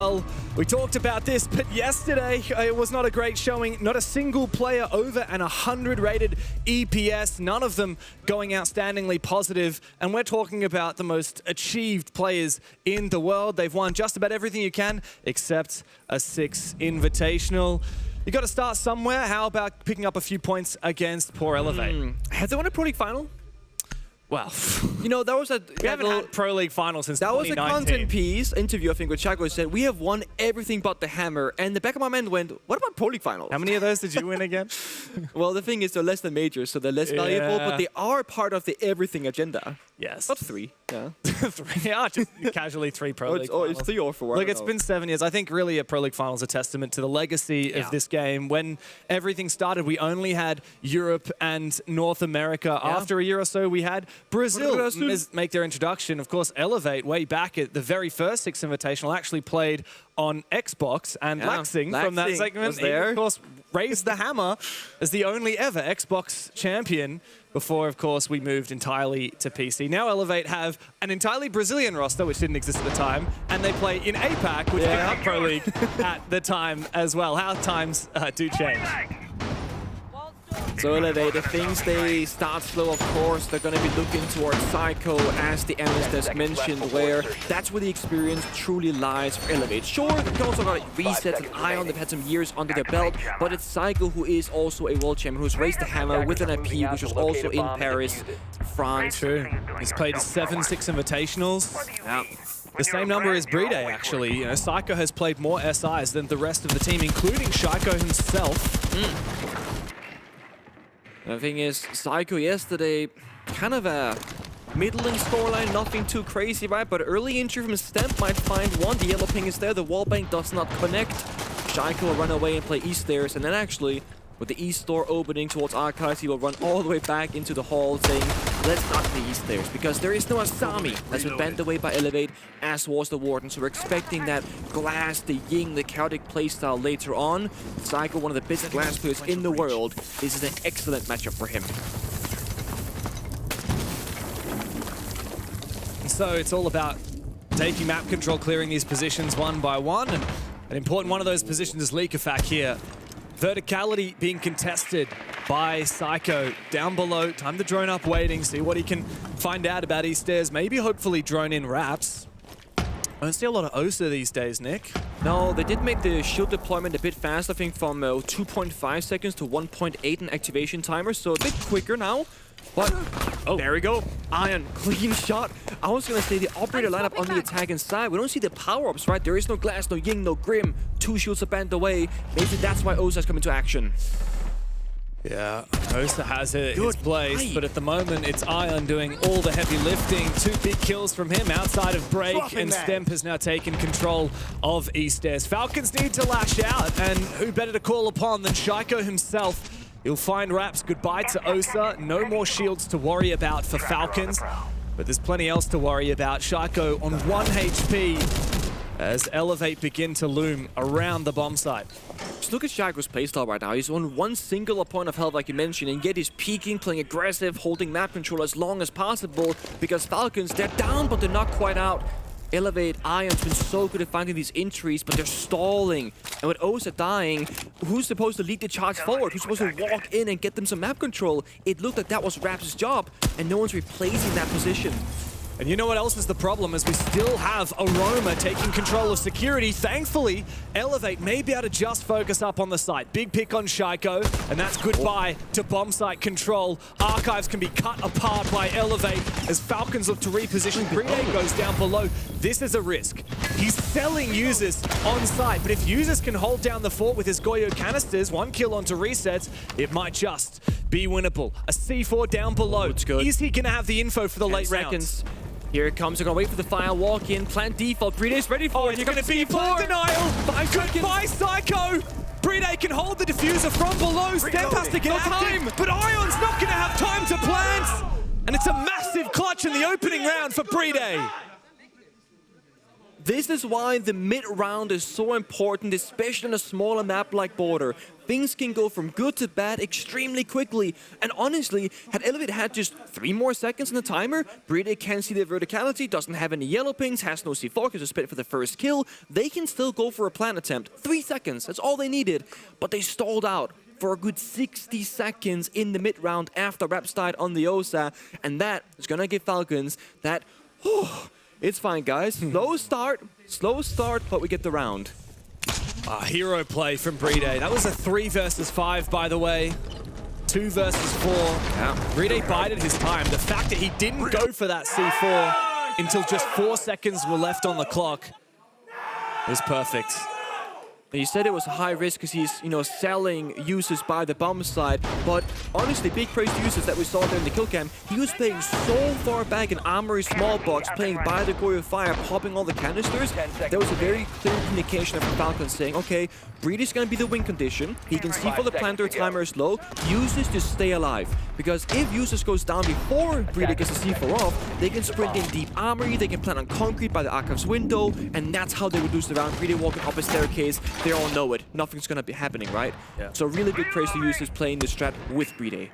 Well, we talked about this, but yesterday it was not a great showing. Not a single player over an 100 rated EPS, none of them going outstandingly positive. And we're talking about the most achieved players in the world. They've won just about everything you can, except a Six Invitational. You got to start somewhere. How about picking up a few points against poor Elevate? Have they won a Pro League final? Well, you know, that was a... We haven't had Pro League final since 2019. That was a content piece interview, I think, where Chaco said, we have won everything but the hammer. And the back of my mind went, what about Pro League finals? How many of those did you win again? Well, the thing is, they're less than majors, so they're less valuable, but they are part of the everything agenda. Yes. Not three, yeah. Three, yeah, just casually three Pro League finals. It's 3 or 4. Look, it's been 7 years. I think really a Pro League final is a testament to the legacy of this game. When everything started, we only had Europe and North America. After a year or so, we had Brazil make their introduction. Of course, Elevate, way back at the very first Six Invitational, actually played on Xbox, and Laxing from that segment, he, of course, raised the hammer as the only ever Xbox champion before, of course, we moved entirely to PC. Now Elevate have an entirely Brazilian roster, which didn't exist at the time, and they play in APAC, which didn't have Pro League at the time as well. How times do change. So Elevate, if things they start slow, of course, they're going to be looking towards Psycho, as the analyst has mentioned, where that's where the experience truly lies for Elevate. Sure, they also got resets and Ion, they've had some years under their belt, but it's Psycho who is also a world champion, who's raised the hammer with an IP, which was also in Paris, France. True. He's played 7 Six Invitationals. Yeah. The same number as Brede, actually. You know, Psycho has played more SIs than the rest of the team, including Shaiko himself. The thing is, Psycho yesterday, kind of a middling scoreline, nothing too crazy, right? But early entry from Stemp might find one. The yellow ping is there, the wallbang does not connect. Shaiko will run away and play East Stairs, and then actually, with the East door opening towards Archives, he will run all the way back into the hall, saying, let's not play East Stairs, because there is no Asami that's been banned away by Elevate, as was the Warden. So we're expecting that Glass, the Ying, the chaotic playstyle later on. Psycho, one of the best Glass players in the world. This is an excellent matchup for him. So it's all about taking map control, clearing these positions one by one, and an important one of those positions is Leakafak here. Verticality being contested by Psycho. Down below, time to drone up waiting, see what he can find out about East Stairs. Maybe hopefully drone in Raps. I don't see a lot of Osa these days, Nick. No, they did make the shield deployment a bit fast, I think from 2.5 seconds to 1.8 in activation timer, so a bit quicker now. But, there we go. Ion, clean shot. I was going to say the operator lineup on the attacking side. We don't see the power-ups, right? There is no Glass, no Ying, no Grim. 2 shields are banned away. Maybe that's why Osa's coming to action. Yeah, Osa has it in his place, but at the moment it's Ion doing all the heavy lifting. 2 big kills from him outside of break, and Stemp has now taken control of East Stairs. Falcons need to lash out, and who better to call upon than Shaiko himself? He'll find Raps. Goodbye to Osa. No more shields to worry about for Falcons, but there's plenty else to worry about. Shaiko on 1 HP as Elevate begin to loom around the bomb site. Just look at Shaco's playstyle right now. He's on 1 single point of health, like you mentioned, and yet he's peeking, playing aggressive, holding map control as long as possible, because Falcons, they're down, but they're not quite out. Elevate, Ion's been so good at finding these entries, but they're stalling. And with Osa dying, who's supposed to lead the charge forward? Who's supposed to walk in and get them some map control? It looked like that was Raps' job, and no one's replacing that position. And you know what else is the problem, is we still have Aroma taking control of security. Thankfully, Elevate may be able to just focus up on the site. Big pick on Shaiko, and that's goodbye to bomb site control. Archives can be cut apart by Elevate as Falcons look to reposition. Brede goes down below. This is a risk. He's selling users on site, but if users can hold down the fort with his Goyo canisters, 1 kill onto resets, it might just be winnable. A C4 down below. It's good. Is he going to have the info for the late rounds? Here it comes. They're going to wait for the fire walk in. Plant default. Brede's ready for it. It's going to be plant denial. Goodbye, Psycho. Brede can hold the diffuser from below. Stemp has to get active, but Ion's not going to have time to plant. And it's a massive clutch in the opening round for Brede. This is why the mid-round is so important, especially on a smaller map like Border. Things can go from good to bad extremely quickly. And honestly, had Elevate had just 3 more seconds on the timer, Brede can see their verticality, doesn't have any yellow pings, has no C4, because it's spit for the first kill. They can still go for a plant attempt. 3 seconds, that's all they needed. But they stalled out for a good 60 seconds in the mid-round after Raps died on the Osa. And that is going to give Falcons that, it's fine, guys. Slow start, but we get the round. Hero play from Brede. That was a 3 versus 5, by the way. 2 versus 4. Yeah. Brede bided his time. The fact that he didn't go for that C4 until just 4 seconds were left on the clock was perfect. He said it was a high risk because he's, selling users by the bomb side. But honestly, big praise to users that we saw there in the kill cam. He was playing so far back in Armory small box, playing by the glory of fire, popping all the canisters. There was a very clear communication from Falcons saying, okay, Brede is going to be the win condition. He can see for the planter timer is low. Users to stay alive. Because if users goes down before Brede gets the C4 off, they can sprint in deep Armory, they can plant on concrete by the Archive's window, and that's how they would lose the round. Brede walking up a staircase. They all know it. Nothing's going to be happening, right? Yeah. So really big praise to users playing this strat with Brede.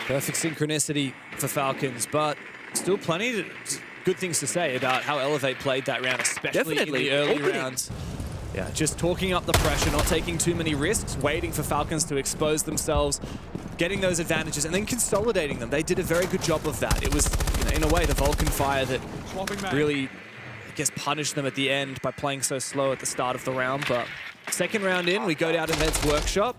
Perfect synchronicity for Falcons, but still plenty of good things to say about how Elevate played that round, especially in the early rounds. Yeah, just talking up the pressure, not taking too many risks, waiting for Falcons to expose themselves, getting those advantages, and then consolidating them. They did a very good job of that. It was, in a way, the Vulcan fire that really, I guess, punished them at the end by playing so slow at the start of the round. But second round in, we go down to Med's workshop.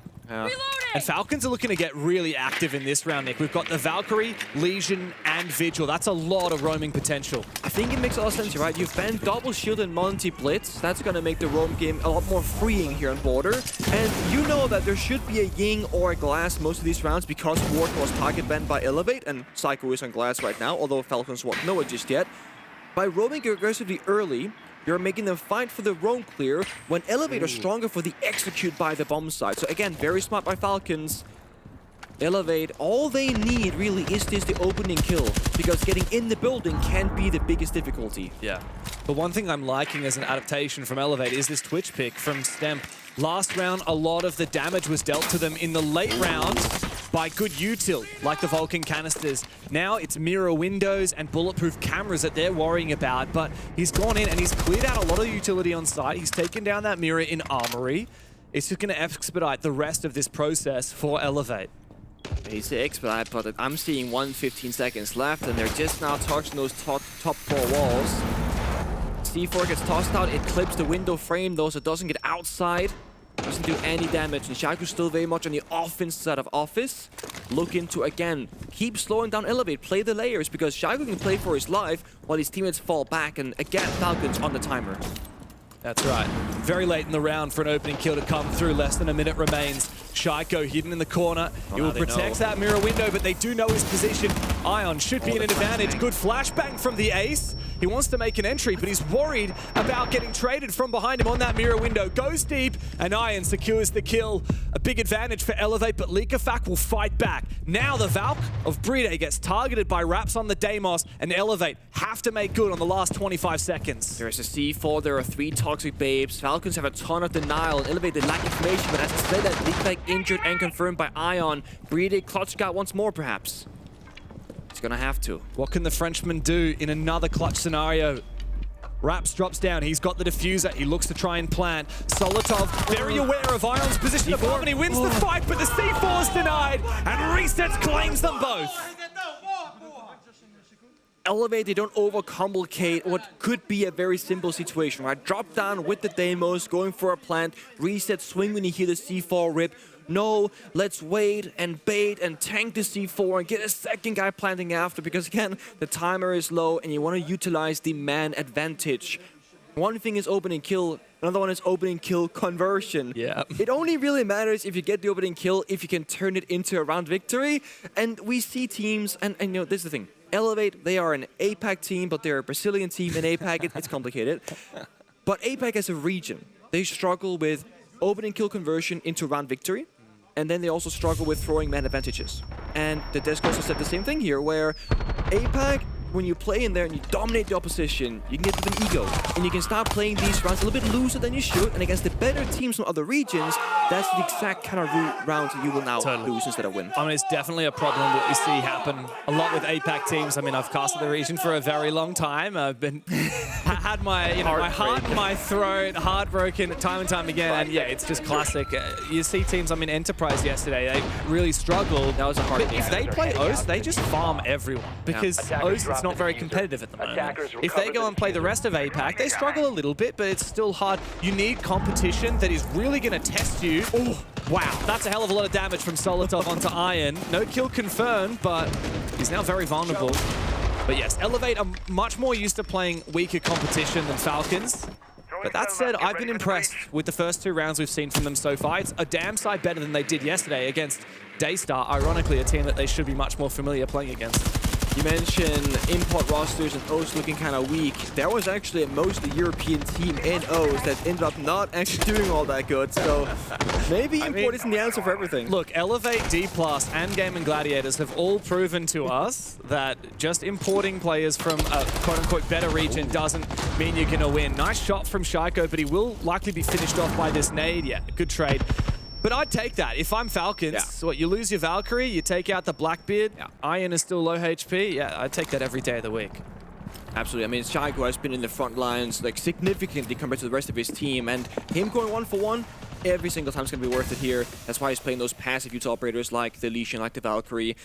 And Falcons are looking to get really active in this round, Nick. We've got the Valkyrie, Legion, and Vigil. That's a lot of roaming potential. I think it makes a lot of sense, right? You've banned double shield and multi-blitz. That's going to make the roam game a lot more freeing here on Border. And you know that there should be a Ying or a Glass most of these rounds because Ward was target banned by Elevate, and Psycho is on Glass right now, although Falcons won't know it just yet. By roaming aggressively early, you're making them fight for the roam clear when Elevate are stronger for the execute by the bomb side. So again, very smart by Falcons. Elevate, all they need really is the opening kill, because getting in the building can be the biggest difficulty. Yeah. But one thing I'm liking as an adaptation from Elevate is this Twitch pick from Stemp. Last round, a lot of the damage was dealt to them in the late rounds by good util, like the Vulcan canisters. Now it's mirror windows and bulletproof cameras that they're worrying about, but he's gone in and he's cleared out a lot of the utility on site. He's taken down that mirror in Armory. It's just going to expedite the rest of this process for Elevate. He's expedite, but I'm seeing 15 seconds left, and they're just now touching those top 4 walls. C4 gets tossed out, it clips the window frame though, so it doesn't get outside. Doesn't do any damage, and Shaku's still very much on the offense side of Office. Looking to, again, keep slowing down Elevate, play the layers, because Shaku can play for his life while his teammates fall back, and again, Falcons on the timer. That's right. Very late in the round for an opening kill to come through. Less than a minute remains. Shaiko hidden in the corner. He will protect that mirror window, but they do know his position. Ion should be in an advantage. Good flashbang from the ace. He wants to make an entry, but he's worried about getting traded from behind him on that mirror window. Goes deep, and Ion secures the kill. A big advantage for Elevate, but Likafak will fight back. Now the Valk of Brede gets targeted by Raps on the Deimos, and Elevate have to make good on the last 25 seconds. There is a C4, there are 3 toxic babes. Falcons have a ton of denial, and Elevate, they lack information, but as I said, that Likafak injured and confirmed by Ion. Brede clutch got once more, perhaps. He's gonna have to. What can the Frenchman do in another clutch scenario? Raps drops down. He's got the diffuser. He looks to try and plant. Solotov, very aware of Ion's position above, and he wins the fight, but the C4 is denied, and Resets claims them both. Elevate, they don't overcomplicate what could be a very simple situation, right? Drop down with the Deimos, going for a plant, reset, swing when you hear the C4 rip. No, let's wait and bait and tank the C4 and get a second guy planting after, because again, the timer is low and you want to utilize the man advantage. One thing is opening kill, another one is opening kill conversion. Yeah. It only really matters if you get the opening kill, if you can turn it into a round victory. And we see teams, and this is the thing. Elevate, they are an APAC team, but they're a Brazilian team in APAC. It's complicated. But APAC as a region, they struggle with opening kill conversion into round victory. And then they also struggle with throwing man advantages. And the desk also said the same thing here, where APAC when you play in there and you dominate the opposition, you can get to an ego. And you can start playing these rounds a little bit looser than you should. And against the better teams from other regions, that's the exact kind of rounds that you will now lose instead of win. I mean, it's definitely a problem that we see happen a lot with APAC teams. I mean, I've casted the region for a very long time. I've been had my, my heart in my throat, heartbroken time and time again. And yeah, it's just classic. You see teams, I mean, Enterprise yesterday, they really struggled. That was a hard game. If they play OS, they just farm everyone because OS is not very competitive at the moment. If they go and play the rest of APAC, they struggle a little bit, but it's still hard. You need competition that is really going to test you. Oh, wow. That's a hell of a lot of damage from Solotov onto Iron. No kill confirmed, but he's now very vulnerable. But yes, Elevate are much more used to playing weaker competition than Falcons. But that said, I've been impressed with the first 2 rounds we've seen from them so far. It's a damn sight better than they did yesterday against Daystar, ironically a team that they should be much more familiar playing against. You mentioned import rosters and O's looking kind of weak. There was actually a mostly European team in O's that ended up not actually doing all that good. So maybe import isn't the answer for everything. Look, Elevate, D+, and Game and Gladiators have all proven to us that just importing players from a quote-unquote better region doesn't mean you're going to win. Nice shot from Shaiko, but he will likely be finished off by this nade. Yeah, good trade. But I'd take that. If I'm Falcons, what, you lose your Valkyrie, you take out the Blackbeard, Iron is still low HP, yeah, I'd take that every day of the week. Absolutely. I mean, Shaiko has been in the front lines like significantly compared to the rest of his team, and him going 1-for-1 every single time is going to be worth it here. That's why he's playing those passive ult operators like the Legion, like the Valkyrie.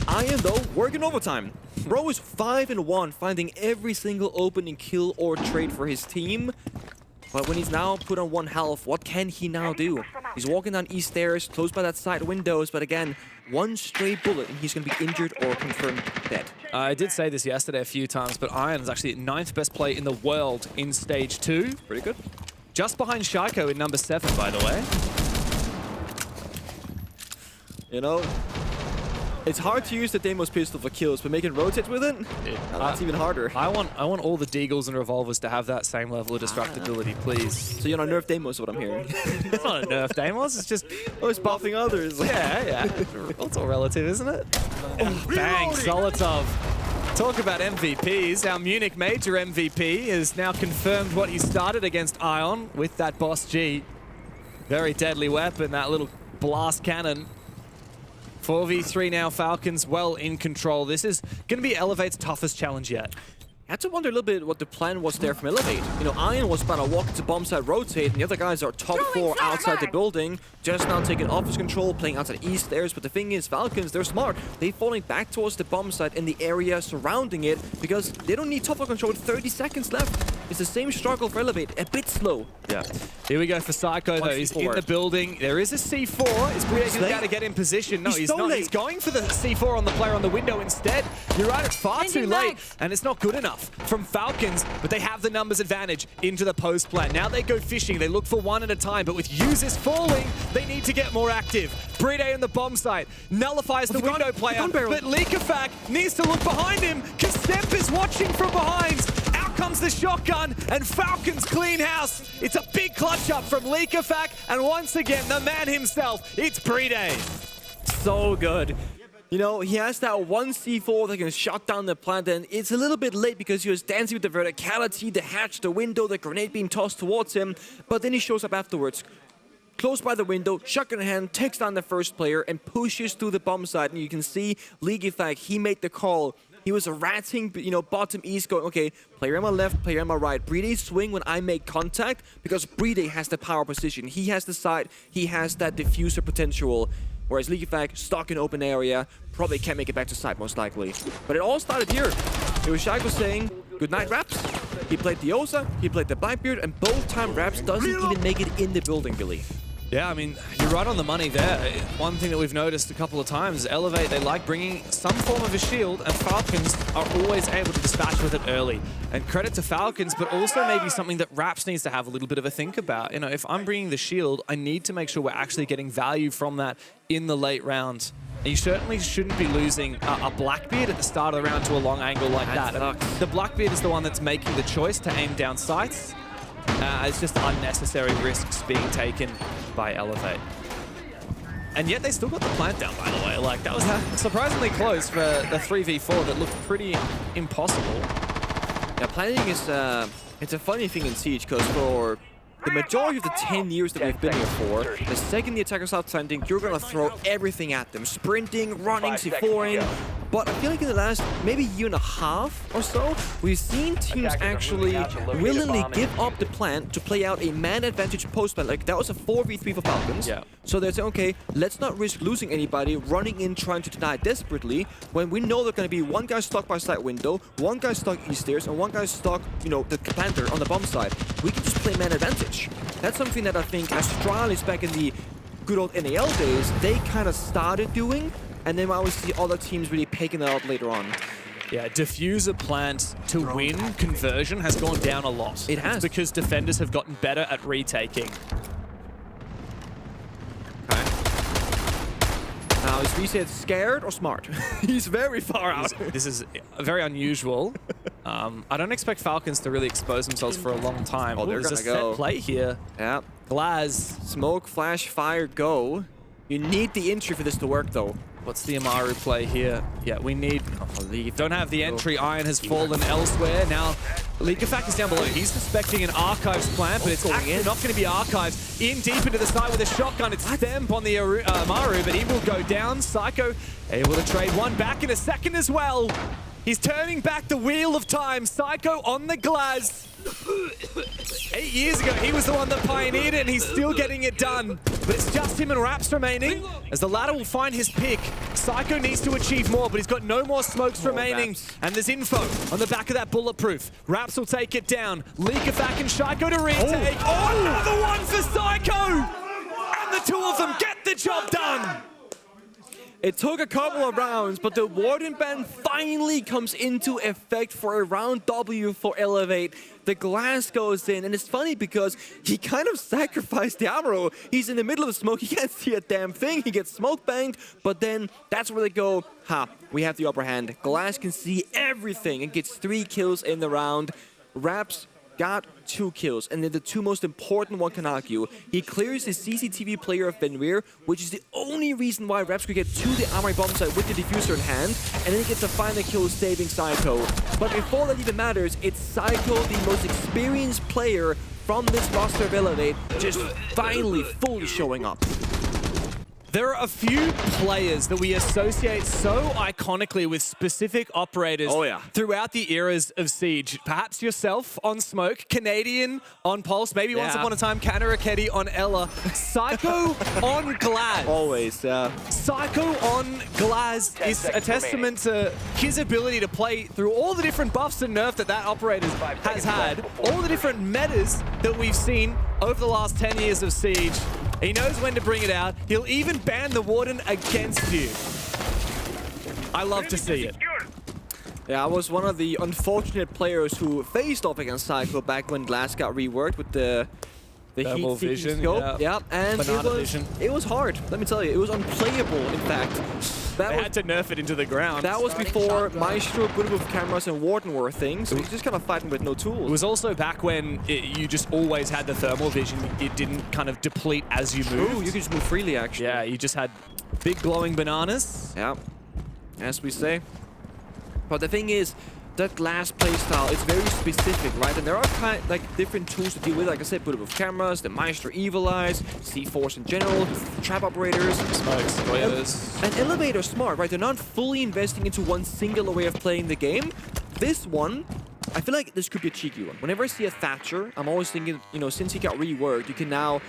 Iron, though, working overtime. Bro is 5-1, finding every single opening kill or trade for his team. But when he's now put on 1 health, what can he now do? He's walking down east stairs, close by that side windows, but again, 1 stray bullet and he's going to be injured or confirmed dead. I did say this yesterday a few times, but Iron is actually 9th best player in the world in Stage 2. Pretty good. Just behind Shaiko in number 7, by the way. You know, it's hard to use the Deimos pistol for kills, but making rotates with it, that's even harder. I want all the Deagles and Revolvers to have that same level of destructibility, please. So you're not nerf Deimos, what I'm hearing. It's not a nerf Deimos, it's just... Oh, it's buffing others. Yeah. It's all relative, isn't it? Oh, bang, Solotov. Talk about MVPs. Our Munich Major MVP has now confirmed what he started against Ion with that Boss G. Very deadly weapon, that little blast cannon. 4v3 now, Falcons well in control. This is going to be Elevate's toughest challenge yet. I had to wonder a little bit what the plan was there from Elevate. You know, Iron was about to walk into bomb side, rotate, and the other guys are top 4 outside the building, just now taking office control, playing outside east stairs. But the thing is, Falcons, they're smart. They're falling back towards the bomb site in the area surrounding it because they don't need top 4 control with 30 seconds left. It's the same struggle for Elevate, a bit slow. Yeah. Here we go for Psycho, though. He's in the building. There is a C4. Is Bria going to get in position? No, he's not. He's going for the C4 on the player on the window instead. You're right, it's far too late, and it's not good enough from Falcons, but they have the numbers advantage into the post plan. Now they go fishing. They look for 1 at a time, but with users falling, they need to get more active. Bride on the bomb site nullifies the window player, but Leakafak needs to look behind him. Kastemp is watching from behind. Out comes the shotgun, and Falcons clean house. It's a big clutch up from Leakafak, and once again, the man himself, it's Bride. So good. You know, he has that 1 C4 that can shut down the plant, and it's a little bit late because he was dancing with the verticality, the hatch, the window, the grenade being tossed towards him, but then he shows up afterwards. Close by the window, shotgun in hand, takes down the first player and pushes through the bomb site, and you can see Leakafak, he made the call. He was ratting, you know, bottom east going, okay, player on my left, player on my right. Bride swing when I make contact because Bride has the power position. He has the side, he has that diffuser potential. Whereas Leakafak, stuck in open area, probably can't make it back to site most likely. But it all started here. It was Shaiko saying, good night Raps. He played the Osa, he played the Blackbeard, and both time Raps doesn't even make it in the building, Billy. Yeah, I mean, you're right on the money there. One thing that we've noticed a couple of times is Elevate, they like bringing some form of a shield, and Falcons are always able to dispatch with it early. And credit to Falcons, but also maybe something that Raps needs to have a little bit of a think about. You know, if I'm bringing the shield, I need to make sure we're actually getting value from that in the late round. And you certainly shouldn't be losing a Blackbeard at the start of the round to a long angle like that. The Blackbeard is the one that's making the choice to aim down sights. It's just unnecessary risks being taken by Elevate. And yet they still got the plant down, by the way. Like, that was surprisingly close for the 3v4 that looked pretty impossible. Yeah, planting is, it's a funny thing in Siege, because for the majority of the 10 years that we've been here for, the second the attackers start planting, you're going to throw everything at them. Sprinting, running, C4ing. But I feel like in the last maybe year and a half or so, we've seen teams actually willingly give up the plant to play out a man advantage post plant. Like, that was a 4v3 for Falcons. Yeah. So they're saying, okay, let's not risk losing anybody running in trying to deny desperately when we know there's going to be one guy stuck by side window, one guy stuck east stairs, and one guy stuck, you know, the planter on the bomb side. We can just play man advantage. That's something that I think Astralis back in the good old NAL days, they kind of started doing. And then I would see other teams really picking it out later on. Yeah, diffuser plant to win conversion has gone down a lot. It has. It's because defenders have gotten better at retaking. Okay. Now, is Reset scared or smart? He's very far out. This is very unusual. I don't expect Falcons to really expose themselves for a long time. Oh, they're there's gonna a go. set play here. Yeah. Glaz. Smoke, flash, fire, go. You need the entry for this to work, though. What's the Amaru play here? Yeah, we need... Leave. Don't have the entry. Iron has fallen elsewhere. Now, Leakafak is down below. He's suspecting an Archives plan, but it's actually not going to be Archives. In deep into the side with a shotgun. It's Stemp on the Amaru, but he will go down. Psycho able to trade one back in a second as well. He's turning back the wheel of time. Psycho on the Glaz. 8 years ago, he was the one that pioneered it, and he's still getting it done. But it's just him and Raps remaining, as the latter will find his pick. Psycho needs to achieve more, but he's got no more smokes remaining. Raps. And there's info on the back of that bulletproof. Raps will take it down. Leakafak and Psycho to retake. Oh, another one for Psycho! And the two of them get the job done! It took a couple of rounds, but the Warden ban finally comes into effect for a round W for Elevate. The glass goes in, and it's funny because he kind of sacrificed the Amaro. He's in the middle of the smoke, he can't see a damn thing, he gets smoke banged, but then that's where they go, we have the upper hand. Glass can see everything and gets 3 kills in the round. Raps got 2 kills, and then the 2 most important one can argue. He clears the CCTV player of Benweir, which is the only reason why Raps could get to the Armory bomb site with the diffuser in hand, and then he gets a final kill saving Psycho. But before that even matters, it's Psycho, the most experienced player from this roster of Elevate, just finally fully showing up. There are a few players that we associate so iconically with specific operators throughout the eras of Siege. Perhaps yourself on Smoke, Canadian on Pulse, maybe once upon a time Canna Raketti on Ella, Psycho on Glaz. Always, yeah. Psycho on Glaz is a testament to his ability to play through all the different buffs and nerf that operator has had, all the different metas that we've seen over the last 10 years of Siege. He knows when to bring it out. He'll even ban the Warden against you. I love to see it. Yeah, I was one of the unfortunate players who faced off against Psycho back when Glass got reworked with the Thermal vision scope. Yeah, and it was hard. Let me tell you, it was unplayable. In fact, they had to nerf it into the ground. That was before Maestro, Bulletproof cameras, and Warden were a thing. So he's just kind of fighting with no tools. It was also back when you just always had the thermal vision. It didn't kind of deplete as you moved. Ooh, you could just move freely, actually. Yeah, you just had big glowing bananas. Yeah, as we say. But the thing is, that glass playstyle is very specific, right? And there are different tools to deal with. Like I said, Bulletproof cameras, the Maestro Evil Eyes, C4s in general, trap operators, smokes, and Elevator smart, right? They're not fully investing into one singular way of playing the game. This one, I feel like this could be a cheeky one. Whenever I see a Thatcher, I'm always thinking, you know, since he got reworked, you can now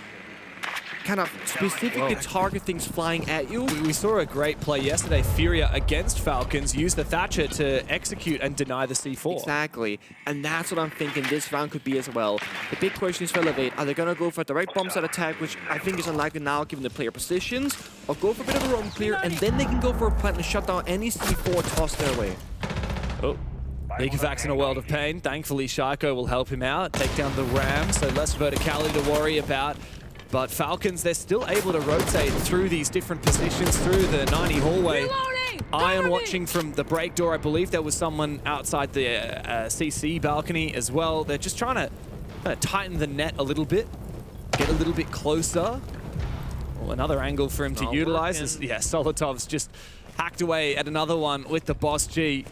kind of specifically target things flying at you. We saw a great play yesterday. Furia against Falcons used the Thatcher to execute and deny the C4. Exactly. And that's what I'm thinking this round could be as well. The big question is for Elevate. Are they going to go for the right bomb side attack, which I think is unlikely now given the player positions, or go for a bit of a roam clear, and then they can go for a plant and shut down any C4 tossed their way? Oh. Leakafak's in a world of pain. Thankfully, Shaiko will help him out, take down the Ram, so less verticality to worry about. But Falcons, they're still able to rotate through these different positions, through the 90 hallway. Iron watching from the break door. I believe there was someone outside the CC balcony as well. They're just trying to tighten the net a little bit, get a little bit closer. Well, another angle for him to utilize is, yeah, Solotov's just hacked away at another one with the Boss G.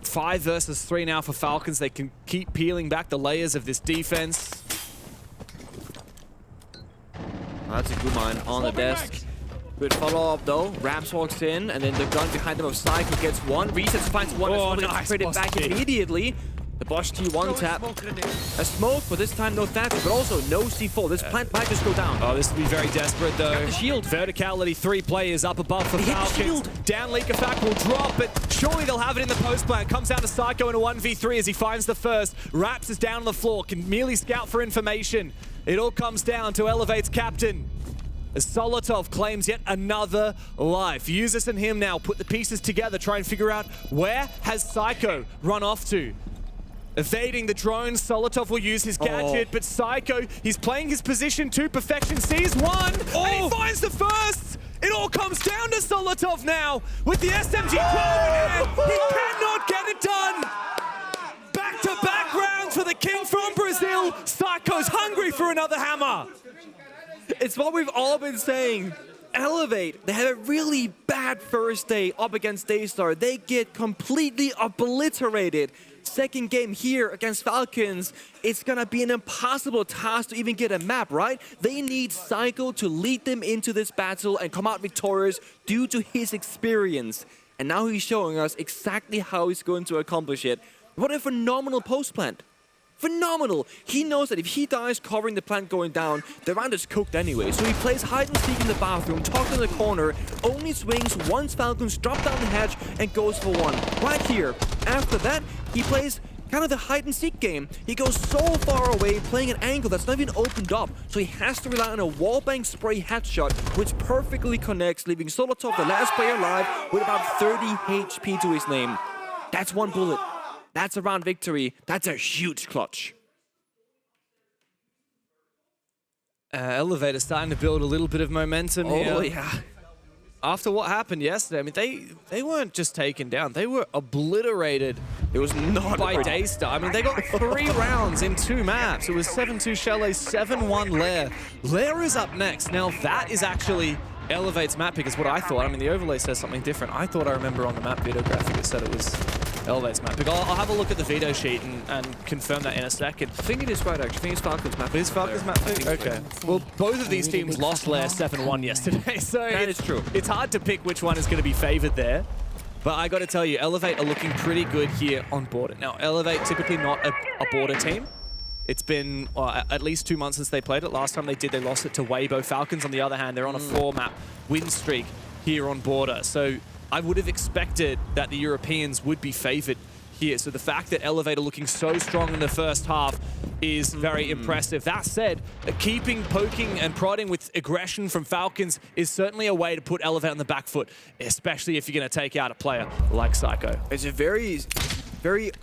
5 versus 3 now for Falcons. They can keep peeling back the layers of this defense. That's a good mine on the desk. Good follow-up though. Raps walks in, and then the gun behind them of Psycho gets one. Resets, finds one. Oh, nice, Credit back immediately. The Bosch T1 tap. A smoke, but this time no Thatcher, but also no C4. This plant might just go down. Oh, this will be very desperate though. The shield. Verticality, 3 players up above for Falcons. Shield. Down leak effect will drop, but surely they'll have it in the post plant. Comes down to Psycho in a 1v3 as he finds the first. Raps is down on the floor, can merely scout for information. It all comes down to Elevate's captain, as Solotov claims yet another life. Usus and him now put the pieces together, try and figure out where has Psycho run off to. Evading the drones, Solotov will use his gadget, but Psycho, he's playing his position to perfection, sees one, and he finds the first! It all comes down to Solotov now, with the SMG-12 in hand. He cannot get it done! Back-to-back rounds for the king from Brazil. Psycho's hungry for another hammer. It's what we've all been saying. Elevate, they had a really bad first day up against Daystar. They get completely obliterated. Second game here against Falcons, it's gonna be an impossible task to even get a map, right? They need Psycho to lead them into this battle and come out victorious due to his experience. And now he's showing us exactly how he's going to accomplish it. What a phenomenal post plant. Phenomenal! He knows that if he dies covering the plant going down, the round is cooked anyway. So he plays hide and seek in the bathroom, tucked in the corner, only swings once Falcons drop down the hatch and goes for one. Right here. After that, he plays kind of the hide and seek game. He goes so far away, playing an angle that's not even opened up. So he has to rely on a wallbang spray headshot, which perfectly connects, leaving Solotov, the last player alive, with about 30 HP to his name. That's one bullet. That's a round victory. That's a huge clutch. Elevator starting to build a little bit of momentum here. Oh, yeah. After what happened yesterday, I mean, they weren't just taken down. They were obliterated. It was not by Daystar. I mean, they got 3 rounds in 2 maps. It was 7-2 Chalet, 7-1 Lair. Lair is up next. Now, that is actually Elevate's map pick is what I thought. I mean, the overlay says something different. I thought I remember on the map video graphic it said it was Elevate's map pick. I'll have a look at the veto sheet and confirm that in a second. I think it is right, actually. I think it's Falcons map. It is Falcons map pick? Okay. Well, both of these teams lost Lair 7-1 yesterday, so that is true. It's hard to pick which one is going to be favored there. But I got to tell you, Elevate are looking pretty good here on Border. Now, Elevate typically not a Border team. It's been at least 2 months since they played it. Last time they did, they lost it to Weibo. Falcons, on the other hand, they're on a 4-map win streak here on Border. So I would have expected that the Europeans would be favored here. So the fact that Elevate are looking so strong in the first half is very impressive. That said, keeping poking and prodding with aggression from Falcons is certainly a way to put Elevate on the back foot, especially if you're going to take out a player like Psycho. It's a very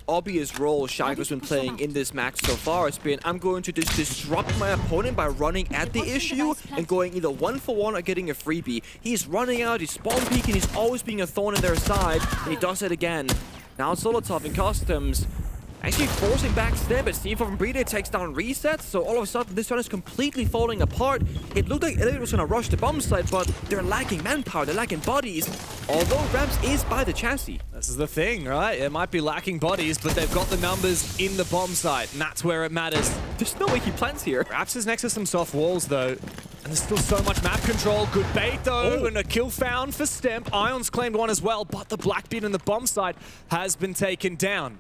obvious role Shaiko's been playing in this match so far. It's been, I'm going to just disrupt my opponent by running at the issue and going either 1-for-1 or getting a freebie. He's running out, he's spawn peeking, he's always being a thorn in their side, and he does it again. Now Solotov in customs, actually forcing back step, but C4 from Breeder takes down resets, so all of a sudden this one is completely falling apart. It looked like Elliot was gonna rush the bomb site, but they're lacking manpower, they're lacking bodies, although Raps is by the chassis. This is the thing, right? It might be lacking bodies, but they've got the numbers in the bomb site, and that's where it matters. There's no way he plants here. Raps is next to some soft walls, though, and there's still so much map control. Good bait, though, and a kill found for Stemp. Ion's claimed one as well, but the Blackbeard in the bomb site has been taken down.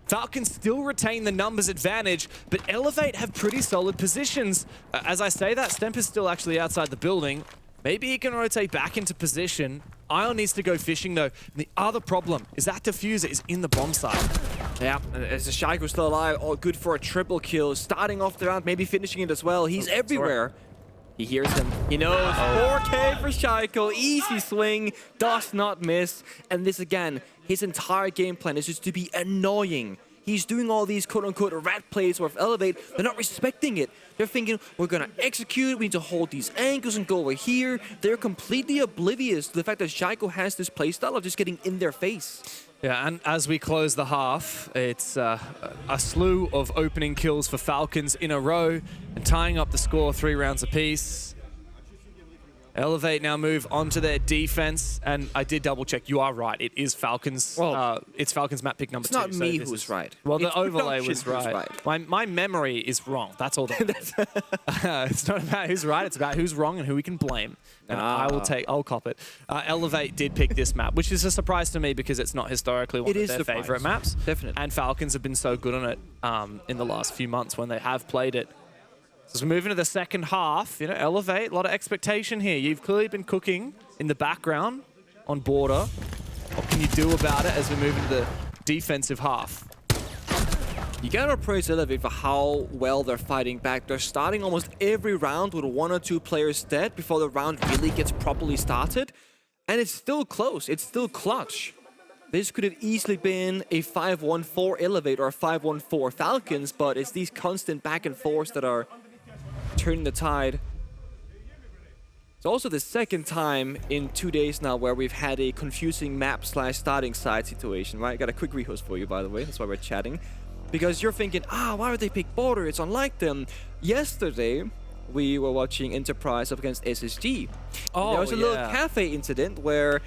Falcons still retain the numbers advantage, but Elevate have pretty solid positions. As I say that, Stemp is still actually outside the building. Maybe he can rotate back into position. Ion needs to go fishing, though. And the other problem is that diffuser is in the bomb site. Yeah, as the Shaiko still alive, all good for a triple kill. Starting off the round, maybe finishing it as well. He's everywhere. Sorry. He hears them. He knows. 4K for Shaiko. Easy swing. Does not miss. And this again, his entire game plan is just to be annoying. He's doing all these quote-unquote rat plays with Elevate. They're not respecting it. They're thinking, we're going to execute, we need to hold these angles and go over here. They're completely oblivious to the fact that Shaiko has this playstyle of just getting in their face. Yeah, and as we close the half, it's a slew of opening kills for Falcons in a row and tying up the score 3 rounds apiece. Elevate now move onto their defense, and I did double check. You are right. It is Falcons. Well, it's Falcons map pick number 2. It's not me who's right. Well, the It's overlay was production right. who's right. My memory is wrong. That's all. It's not about who's right. It's about who's wrong and who we can blame. And I'll cop it. Elevate did pick this map, which is a surprise to me because it's not historically one of their favorite maps. Definitely. And Falcons have been so good on it in the last few months when they have played it. So as we move into the second half, Elevate, a lot of expectation here. You've clearly been cooking in the background on border. What can you do about it as we move into the defensive half? You gotta praise Elevate for how well they're fighting back. They're starting almost every round with 1 or 2 players dead before the round really gets properly started. And it's still close. It's still clutch. This could have easily been a 5-1-4 Elevate or a 5-1-4 Falcons, but it's these constant back and forths that are turning the tide. It's also the second time in 2 days now where we've had a confusing map/starting side situation, right? Got a quick rehost for you, by the way. That's why we're chatting. Because you're thinking, why would they pick Border? It's unlike them. Yesterday, we were watching Enterprise up against SSG. There was a little cafe incident where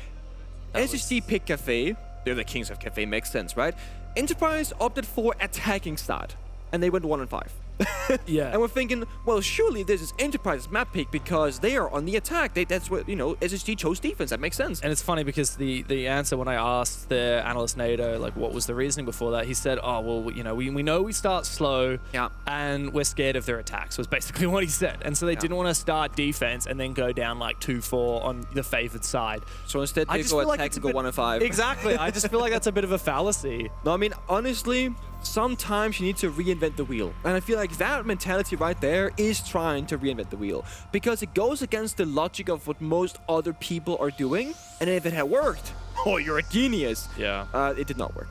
SSG picked Cafe. They're the kings of Cafe, makes sense, right? Enterprise opted for attacking start, and they went 1-5. Yeah. And we're thinking, well, surely this is Enterprise's map pick because they are on the attack. That's what, SSG chose defense. That makes sense. And it's funny because the answer when I asked the analyst NATO, like, what was the reasoning before that, he said, oh, well, we know we start slow and we're scared of their attacks, was basically what he said. And so they didn't want to start defense and then go down like 2-4 on the favored side. So instead they go attack and go 1-5. Exactly. I just feel like that's a bit of a fallacy. No, I mean, honestly, sometimes you need to reinvent the wheel. And I feel like that mentality right there is trying to reinvent the wheel. Because it goes against the logic of what most other people are doing. And if it had worked, oh, you're a genius. Yeah. It did not work.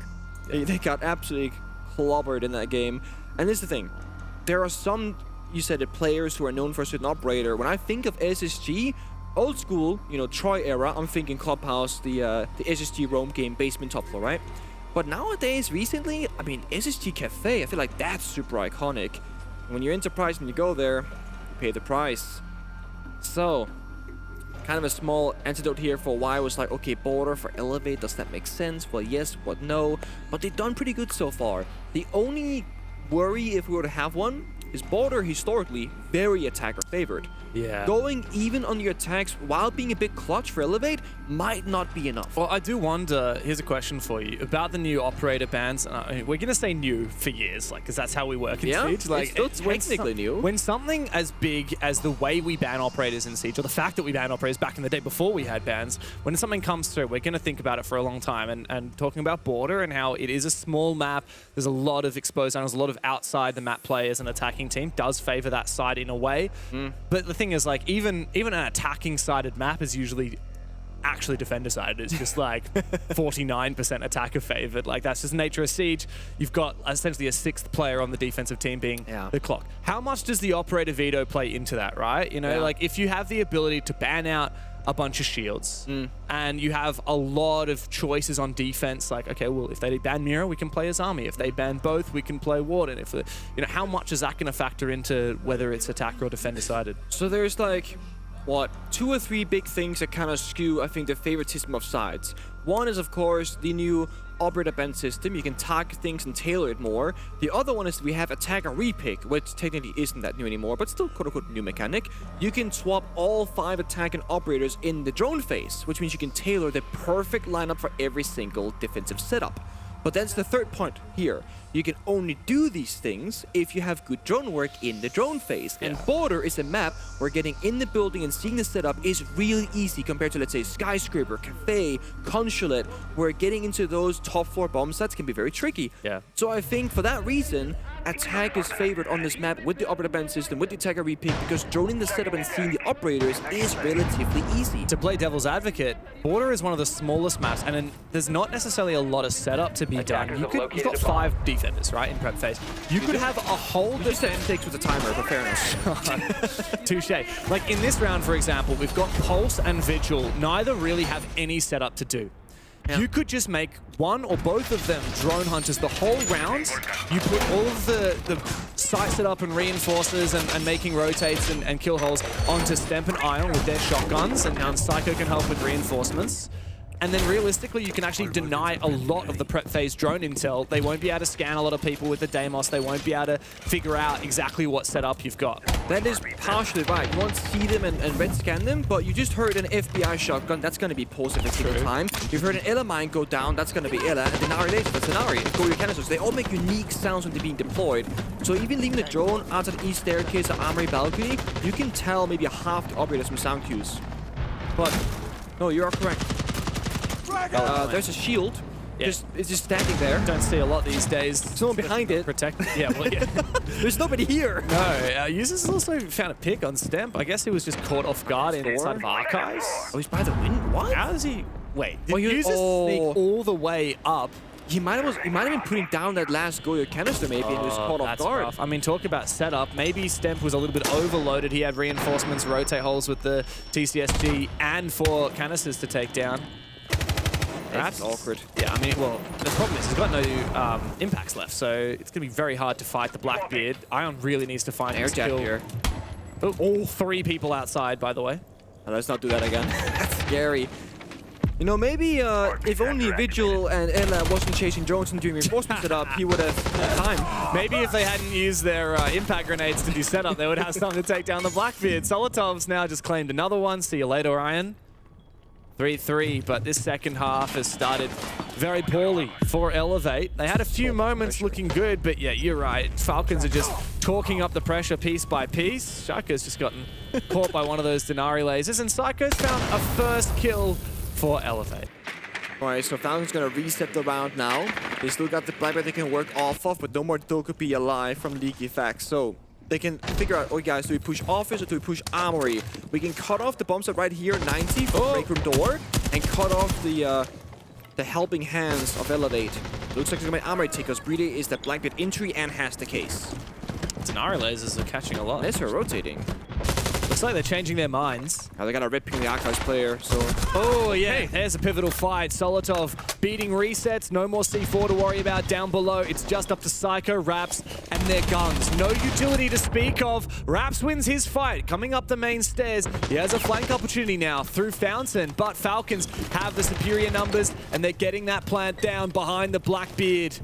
They got absolutely clobbered in that game. And this is the thing. There are some, you said it, players who are known for a certain operator. When I think of SSG, old school, Troy era, I'm thinking Clubhouse, the SSG roam game, basement top floor, right? But nowadays, recently, I mean, SSG Cafe, I feel like that's super iconic. When you're Enterprise and you go there, you pay the price. So, kind of a small antidote here for why I was like, okay, Border for Elevate, does that make sense? Well, yes, what no. But they've done pretty good so far. The only worry, if we were to have one, is Border historically very attacker favored. Yeah. Going even on your attacks while being a bit clutch for Elevate might not be enough. Well, I do wonder, here's a question for you, about the new operator bans. We're going to say new for years, because that's how we work in Siege. Like, it's still technically new. When something as big as the way we ban operators in Siege, or the fact that we ban operators back in the day before we had bans, when something comes through, we're going to think about it for a long time. And talking about Border and how it is a small map, there's a lot of exposed zones, a lot of outside the map players, and attacking team does favor that side in a way. But the thing is, like, even an attacking sided map is usually actually defender sided. It's just like 49% attacker favored. Like, that's just the nature of Siege. You've got essentially a 6th player on the defensive team being the clock. How much does the operator veto play into that, right? Like, if you have the ability to ban out a bunch of shields and you have a lot of choices on defense, like, okay, well, if they ban Mira, we can play as Army. If they ban both, we can play Warden. If how much is that going to factor into whether it's attacker or defender sided? So there's like, what, 2 or 3 big things that kind of skew, I think, the favoritism of sides. One is, of course, the new operator ban system. You can target things and tailor it more. The other one is we have attack and repick, which technically isn't that new anymore, but still quote-unquote new mechanic. You can swap all 5 attack and operators in the drone phase, which means you can tailor the perfect lineup for every single defensive setup. But that's the third point here. You can only do these things if you have good drone work in the drone phase. And Border is a map where getting in the building and seeing the setup is really easy compared to, let's say, Skyscraper, Cafe, Consulate, where getting into those top 4 bomb sites can be very tricky. So I think for that reason, attack is favored on this map with the operator ban system, with the attacker repick, because droning the setup and seeing the operators is relatively easy. To play devil's advocate, Border is one of the smallest maps, and there's not necessarily a lot of setup to be done. You've got 5 defenders, right, in prep phase. You could have a whole defense. 6 with a timer, but fair enough. Touche. Like in this round, for example, we've got Pulse and Vigil. Neither really have any setup to do. You could just make one or both of them drone hunters the whole round. You put all of the sights it up and reinforces and making rotates and kill holes onto Stemp and Ion with their shotguns, and Psycho can help with reinforcements. And then realistically, you can actually deny a lot of the prep phase drone intel. They won't be able to scan a lot of people with the Deimos. They won't be able to figure out exactly what setup you've got. That is partially right. You won't see them and red scan them, but you just heard an FBI shotgun. That's going to be paused every single time. You've heard an Ella mine go down. That's going to be Ella. And Denari laser, that's Denari. Go your canisters. They all make unique sounds when they're being deployed. So even leaving the drone out of the east staircase or armory balcony, you can tell maybe half the operators from sound cues. But no, you are correct. There's a shield. Yeah. It's just standing there. Don't see a lot these days. Someone behind it. Protected. Yeah, well, yeah. There's nobody here. No. Users also found a pick on Stemp. I guess he was just caught off guard inside of Archives. Oh, he's by the window? What? How does he... Wait, did users sneak all the way up? He might have been putting down that last Goyo canister maybe and was caught off guard. Rough. I mean, talk about setup. Maybe Stemp was a little bit overloaded. He had reinforcements, rotate holes with the TCSG, and 4 canisters to take down. That's awkward. Yeah, I mean, well, the problem is he's got no impacts left, so it's going to be very hard to fight the Blackbeard. Ion really needs to find air jab here. Oh, all 3 people outside, by the way. Oh, let's not do that again. That's scary. You know, maybe if only Vigil and Ella wasn't chasing Johnson during reinforcement setup, he would have time. Maybe if they hadn't used their impact grenades to do setup, they would have something to take down the Blackbeard. Solotov's now just claimed another one. See you later, Ion. 3-3, but this second half has started very poorly for Elevate. They had a few moments looking good, but yeah, you're right. Falcons are just talking up the pressure piece by piece. Shaka's just gotten caught by one of those Denari lasers, and Psycho's found a first kill for Elevate. Alright, so Falcons gonna reset the round now. They still got the Blackbeard they can work off of, but no more Dokkaebi alive from Leaky Facts. So they can figure out, oh guys, do we push office or do we push armory? We can cut off the bomb set right here, 90 from the break room door, and cut off the helping hands of Elevate. Looks like it's gonna be armory takers. Brede is the Blackbeard entry and has the case. Denari lasers are catching a lot. Yes, they're rotating. Looks like they're changing their minds. They got a red ping the Archives player, so... Oh, yeah. There's a pivotal fight. Solotov beating resets. No more C4 to worry about down below. It's just up to Psycho, Raps, and their guns. No utility to speak of. Raps wins his fight. Coming up the main stairs. He has a flank opportunity now through Fountain, but Falcons have the superior numbers, and they're getting that plant down behind the Blackbeard.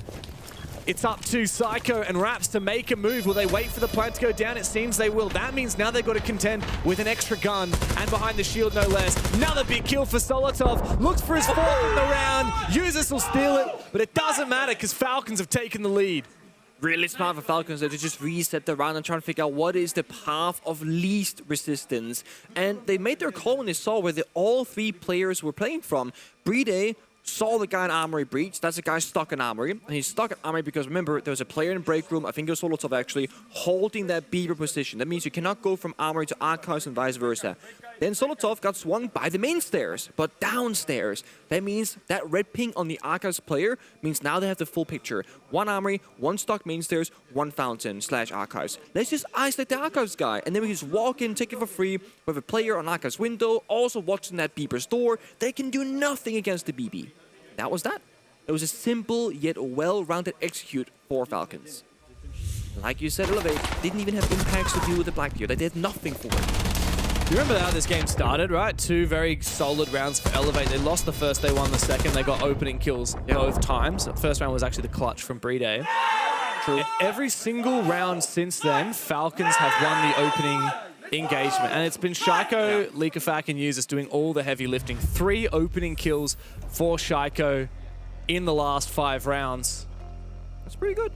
It's up to Psycho and Raps to make a move. Will they wait for the plant to go down? It seems they will. That means now they've got to contend with an extra gun and behind the shield no less. Another big kill for Solotov. Looks for his 4th in the round. Users will steal it, but it doesn't matter because Falcons have taken the lead. Really smart for Falcons to just reset the round and try to figure out what is the path of least resistance. And they made their call when they saw where all 3 players were playing from. Brede saw the guy in Armory breach. That's a guy stuck in Armory. And he's stuck in Armory because, remember, there was a player in break room, I think it was Solotov actually, holding that Beaver position. That means you cannot go from Armory to Archives and vice versa. Then Solotov got swung by the main stairs, but downstairs. That means that red ping on the Archives player means now they have the full picture. 1 Armory, 1 stuck main stairs, 1 Fountain / Archives. Let's just isolate the Archives guy, and then we just walk in, take it for free, with a player on Archives window, also watching that Beaver's door. They can do nothing against the BB. That was that. It was a simple yet well-rounded execute for Falcons. Like you said, Elevate didn't even have impacts to do with the Blackbeard. They did nothing for it. You remember how this game started, right? 2 very solid rounds for Elevate. They lost the first, they won the second. They got opening kills both times. The first round was actually the clutch from Brede. True. Every single round since then, Falcons have won the opening engagement. And it's been Shiko, Leakafak, and Users doing all the heavy lifting. 3 opening kills for Shiko in the last 5 rounds. That's pretty good.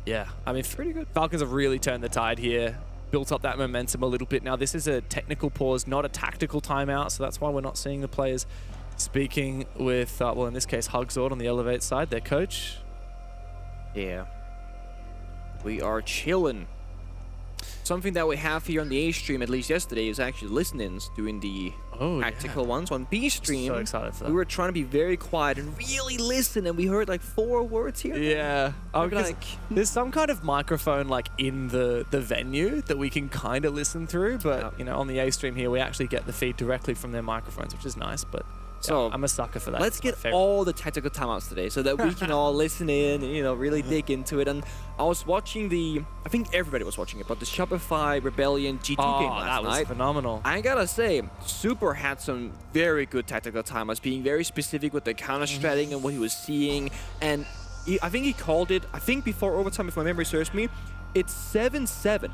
Yeah, I mean, pretty good. Falcons have really turned the tide here, built up that momentum a little bit. Now, this is a technical pause, not a tactical timeout, so that's why we're not seeing the players speaking with, well, in this case, Hugzord on the Elevate side, their coach. Yeah. We are chilling. Something that we have here on the A stream, at least yesterday, is actually listen-ins doing the tactical ones. On B stream, so excited for that. We were trying to be very quiet and really listen, and we heard like 4 words here. Yeah. Like, there's some kind of microphone like in the venue that we can kind of listen through, but you know, on the A stream here, we actually get the feed directly from their microphones, which is nice, but So I'm a sucker for that. Let's get all the tactical timeouts today so that we can all listen in and, really dig into it. And I was watching I think everybody was watching it, but the Shopify Rebellion G2 game last night. That was phenomenal. I gotta say, Super had some very good tactical timeouts, being very specific with the counter-stratting and what he was seeing. And I think he called it, before overtime, if my memory serves me, it's 7-7.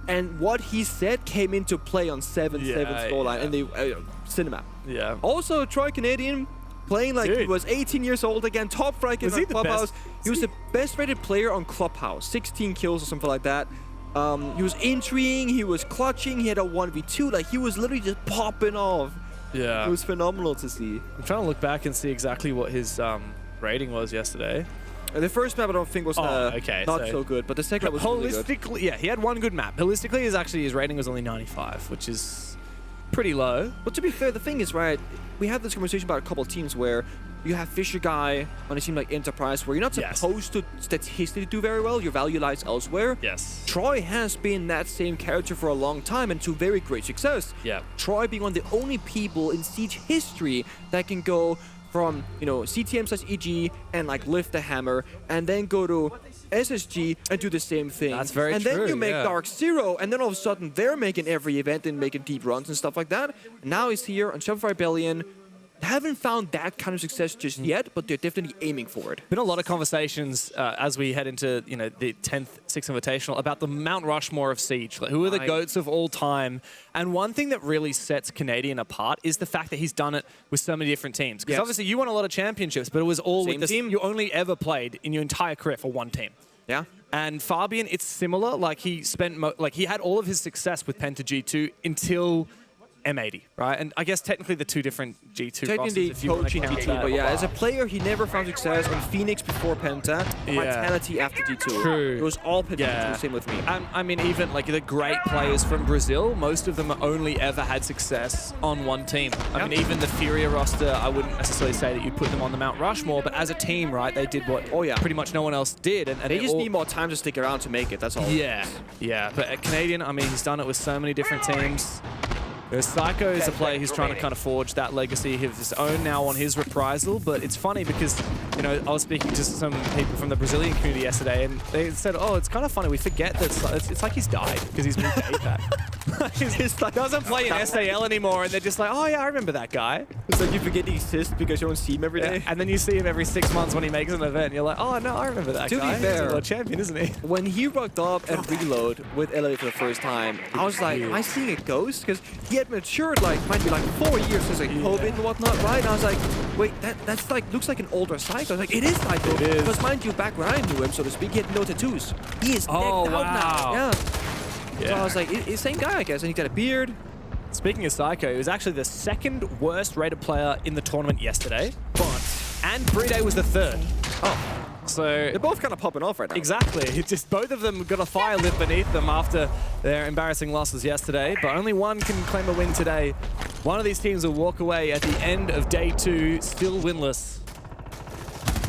And what he said came into play on 7-7 scoreline in the cinema. Yeah. Also, Troy Canadian playing like he was 18 years old again, top rank in Clubhouse. He was the best rated player on Clubhouse, 16 kills or something like that. He was entrying, he was clutching, he had a 1v2, like he was literally just popping off. Yeah. It was phenomenal to see. I'm trying to look back and see exactly what his rating was yesterday. The first map I don't think was not so good, but the second map was really good. Holistically, yeah, he had one good map. Holistically, his rating was only 95, which is pretty low. But to be fair, the thing is, right, we had this conversation about a couple of teams where you have Fisher Guy on a team like Enterprise where you're not supposed to statistically do very well, your value lies elsewhere. Yes. Troy has been that same character for a long time and to very great success. Yeah. Troy being one of the only people in Siege history that can go from, CTM/EG and like lift the hammer and then go to SSG and do the same thing. That's very true. And then you make Dark Zero and then all of a sudden they're making every event and making deep runs and stuff like that. And now he's here on Shopify Rebellion. Haven't found that kind of success just yet, but they're definitely aiming for it. Been a lot of conversations as we head into the 10th Six Invitational about the Mount Rushmore of Siege. Like, who are the GOATs of all time? And one thing that really sets Canadian apart is the fact that he's done it with so many different teams. Because obviously you won a lot of championships, but it was all with the team you only ever played in your entire career for one team. Yeah. And Fabian, it's similar. Like he spent, he had all of his success with Penta G2 until M80, right? And I guess technically the two different G2 technically rosters, if you want to count G2, that. but yeah, as a player, he never found success in Phoenix before Penta, Vitality after G2. True. It was all Penta G2, same with me. I mean, even like the great players from Brazil, most of them only ever had success on one team. I mean, even the Furia roster, I wouldn't necessarily say that you put them on the Mount Rushmore, but as a team, right, they did what pretty much no one else did. And they just need more time to stick around to make it, that's all. Yeah, but at Canadian, I mean, he's done it with so many different teams. Psycho is a player who's trying to kind of forge that legacy of his own now on his reprisal, but it's funny because, I was speaking to some people from the Brazilian community yesterday, and they said, oh, it's kind of funny, we forget that it's like he's died because he's moved to APAC. He doesn't play in SAL anymore, and they're just like, oh yeah, I remember that guy. It's like you forget he exists because you don't see him every day. And then you see him every 6 months when he makes an event, and you're like, oh no, I remember that guy. To be fair, he's a world champion, isn't he? When he rocked up at Reload with Elevate for the first time, I was like, am I seeing a ghost? Because he had matured might be 4 years since COVID and whatnot, right? And I was like, wait, that's looks like an older Psycho. I was like, it is Psycho. It is. Because mind you, back when I knew him, so to speak, he had no tattoos. He is decked out now. Yeah. So I was like, it's the same guy, I guess, and he's got a beard. Speaking of Psycho, he was actually the second worst rated player in the tournament yesterday, and Bride was the third. Oh. So they're both kind of popping off right now. Exactly. It's just both of them got a fire lit beneath them after their embarrassing losses yesterday, but only one can claim a win today. One of these teams will walk away at the end of day 2, still winless.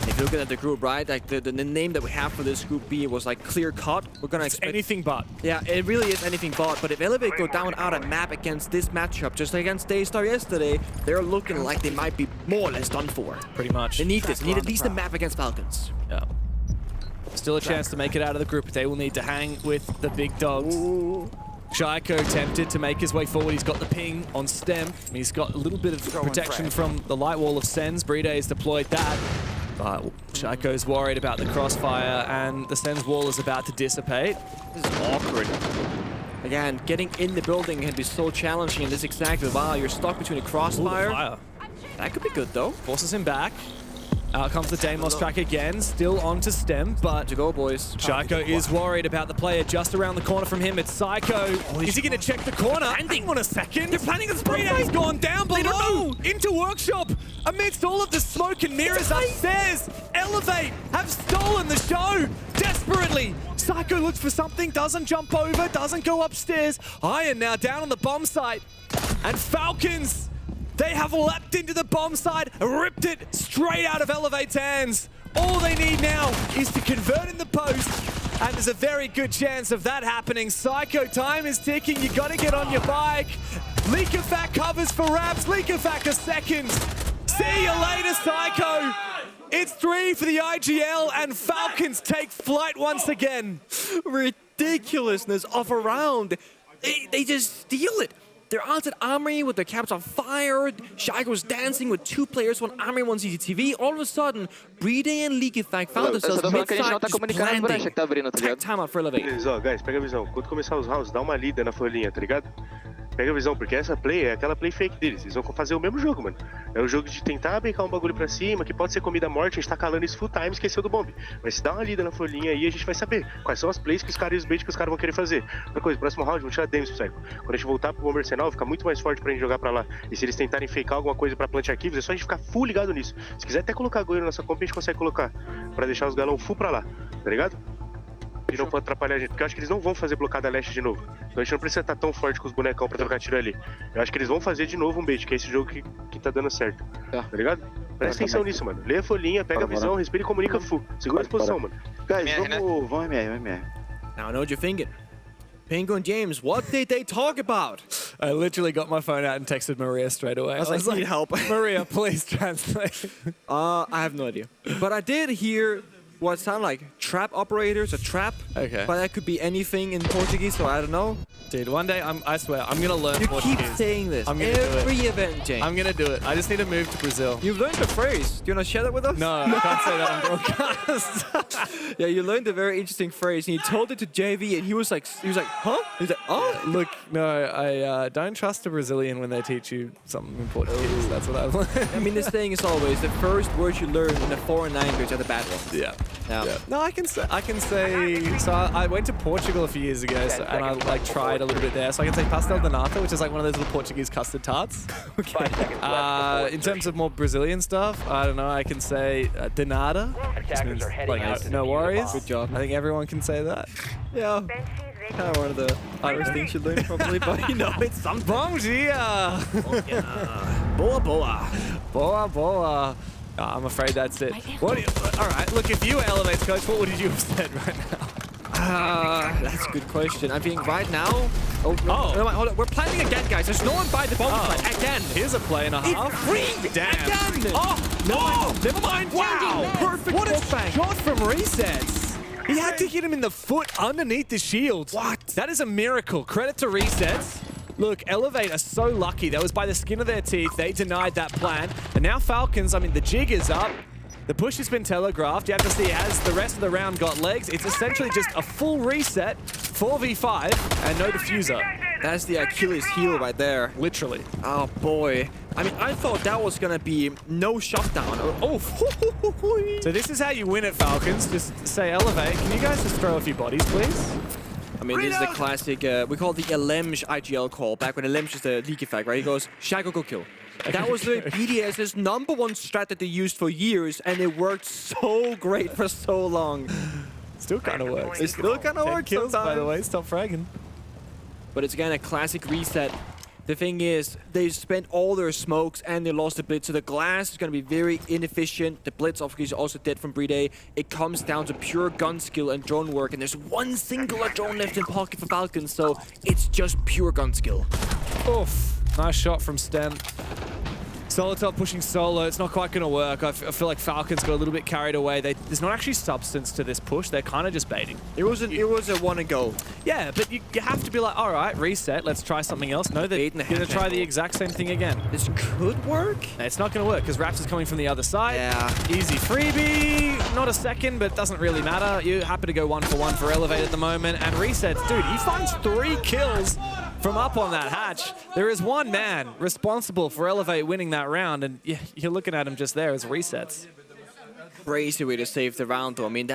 If you're looking at the group, right, like the name that we have for this group B was clear cut. We're gonna expect anything but. Yeah, it really is anything but. But if Elevate go down out of map against this matchup, just like against Daystar yesterday, they're looking like they might be more or less done for. Pretty much. They need this. They need at least a map against Falcons. Yeah. Still a chance to make it out of the group. They will need to hang with the big dogs. Ooh. Shaiko tempted to make his way forward. He's got the ping on stem. He's got a little bit of protection from the light wall of Sens. Bride has deployed that. But Shaiko's worried about the crossfire, and the Sens wall is about to dissipate. This is awkward. Again, getting in the building can be so challenging, and this is exactly why you're stuck between a crossfire. Ooh, that could be good, though. Forces him back. Out comes the Deimos track again, still onto stem, but to go, boys. Shaiko is worried about the player just around the corner from him. It's Psycho. Is he going to check the corner? Hang on a second. They're planning on spray. He's gone down below into Workshop amidst all of the smoke and mirrors upstairs. Elevate have stolen the show desperately. Psycho looks for something, doesn't jump over, doesn't go upstairs. Iron now down on the bomb site. And Falcons, they have leapt into the bomb site, ripped it straight out of Elevate's hands. All they need now is to convert in the post, and there's a very good chance of that happening. Psycho, time is ticking. You got to get on your bike. Leakafak covers for Rabs. Leakafak a second. See you later, Psycho. It's 3 for the IGL, and Falcons take flight once again. Ridiculousness of a round. They just steal it. They're out at Armory with their caps on fire. Shaiko's dancing with 2 players, one Armory, one CCTV. All of a sudden, Bride and Leakyfag found themselves mid-side just planting. Tech timeout for Elevate. Ó, guys, pega a visão. Quando começar os rounds, dá uma lida na folhinha, tá ligado? Pega a visão, porque essa play é aquela play fake deles. Eles vão fazer o mesmo jogo, mano. É o jogo de tentar brincar um bagulho pra cima, que pode ser comida morte, a gente tá calando isso full time, esqueceu do bomb. Mas se dá uma lida na folhinha aí, a gente vai saber quais são as plays que os caras e os baits que os caras vão querer fazer. Outra coisa, próximo round, vamos tirar Demis pro Psycho. Quando a gente voltar pro bomb arsenal, fica muito mais forte pra gente jogar pra lá. E se eles tentarem fakear alguma coisa pra plant arquivos, é só a gente ficar full ligado nisso. Se quiser até colocar goleiro na nossa comp, a gente consegue colocar. Pra deixar os galão full pra lá, tá ligado? E não pode atrapalhar a gente, porque eu acho que eles não vão fazer blocada leste de novo. Então a gente não precisa estar tão forte com os bonecão pra trocar tiro ali. Eu acho que eles vão fazer de novo um bait, que é esse jogo que tá dando certo. Tá ligado? Presta atenção nisso, mano. Lê a folhinha, pega a visão, respira e comunica full. Segura a exposição, mano. Guys, vamos MR. Now I know what you're thinking. Pingo and James, what did they talk about? I literally got my phone out and texted Maria straight away. I was like, need help. Maria, please translate. I have no idea. But I did hear what sound like trap operators, a trap. Okay. But that could be anything in Portuguese, so I don't know. Dude, one day, I swear, I'm gonna learn Portuguese. You keep saying this I'm gonna do it. every event, James. I'm gonna do it. I just need to move to Brazil. You've learned the phrase. Do you want to share that with us? No, I can't say that on broadcast. Yeah, you learned a very interesting phrase, and you told it to JV, and he was like, huh? He's like, oh. Look, no, I don't trust a Brazilian when they teach you something in Portuguese. That's what I've learned. I mean, this thing is always the first words you learn in a foreign language are the bad ones. Yeah. Yeah. No, I can say. So I went to Portugal a few years ago, and I like tried a little bit there. So I can say pastel de nata, which is like one of those little Portuguese custard tarts. Okay. In terms of more Brazilian stuff, I don't know. I can say de nada, which means like no worries. Good job. I think everyone can say that. Yeah. Kind of one of the Irish things you learn probably, but you know, it's something. Bom dia. Oh, yeah. Boa boa. Boa boa. Oh, I'm afraid that's it. What? All right. Look, if you were Elevate's coach, what would you have said right now? That's a good question. I think right now. Oh, no, wait, hold on. We're planning again, guys. There's no one by the bomb site. Again. Here's a play and a half. It's free. Damn. Again. Oh, no. Never mind. Wow. Perfect. What a bang. shot from Resets. He had to hit him in the foot underneath the shield. What? That is a miracle. Credit to Resets. Look, Elevate are so lucky. That was by the skin of their teeth. They denied that plan. And now Falcons, I mean, the jig is up. The push has been telegraphed. You have to see, has the rest of the round got legs? It's essentially just a full reset, 4v5, and no diffuser. That's the Achilles heel right there. Literally. Oh, boy. I mean, I thought that was going to be no shutdown. Oh. So this is how you win at Falcons. Just say Elevate. Can you guys just throw a few bodies, please? I mean, this is the classic, we call it the Elemj IGL call, back when Elemj is the leak effect, right? He goes, Shaiko, go kill. That was the BDS's #1 strat that they used for years, and it worked so great for so long. Still kind of works. It still kind of works kills, sometimes. by the way. Stop fragging. But it's again a classic reset. The thing is, they spent all their smokes and they lost the blitz, so the glass is going to be very inefficient. The blitz obviously is also dead from Bride. It comes down to pure gun skill and drone work, and there's one singular drone left in pocket for Falcons, so it's just pure gun skill. Oof. Nice shot from Stem. Solitop pushing solo, it's not quite going to work. I feel like Falcons got a little bit carried away. There's not actually substance to this push. They're kind of just baiting. It was a one and go. Yeah, but you have to be like, all right, reset, let's try something else. No, they're going to try the exact same thing again. This could work? It's not going to work because Raps is coming from the other side. Yeah. Easy freebie. Not a second, but doesn't really matter. You're happy to go 1-for-1 for Elevate at the moment. And Resets, dude, he finds 3 kills from up on that hatch. There is one man responsible for Elevate winning that round, and you're looking at him just there as Resets. Crazy way to save the round, though. I mean,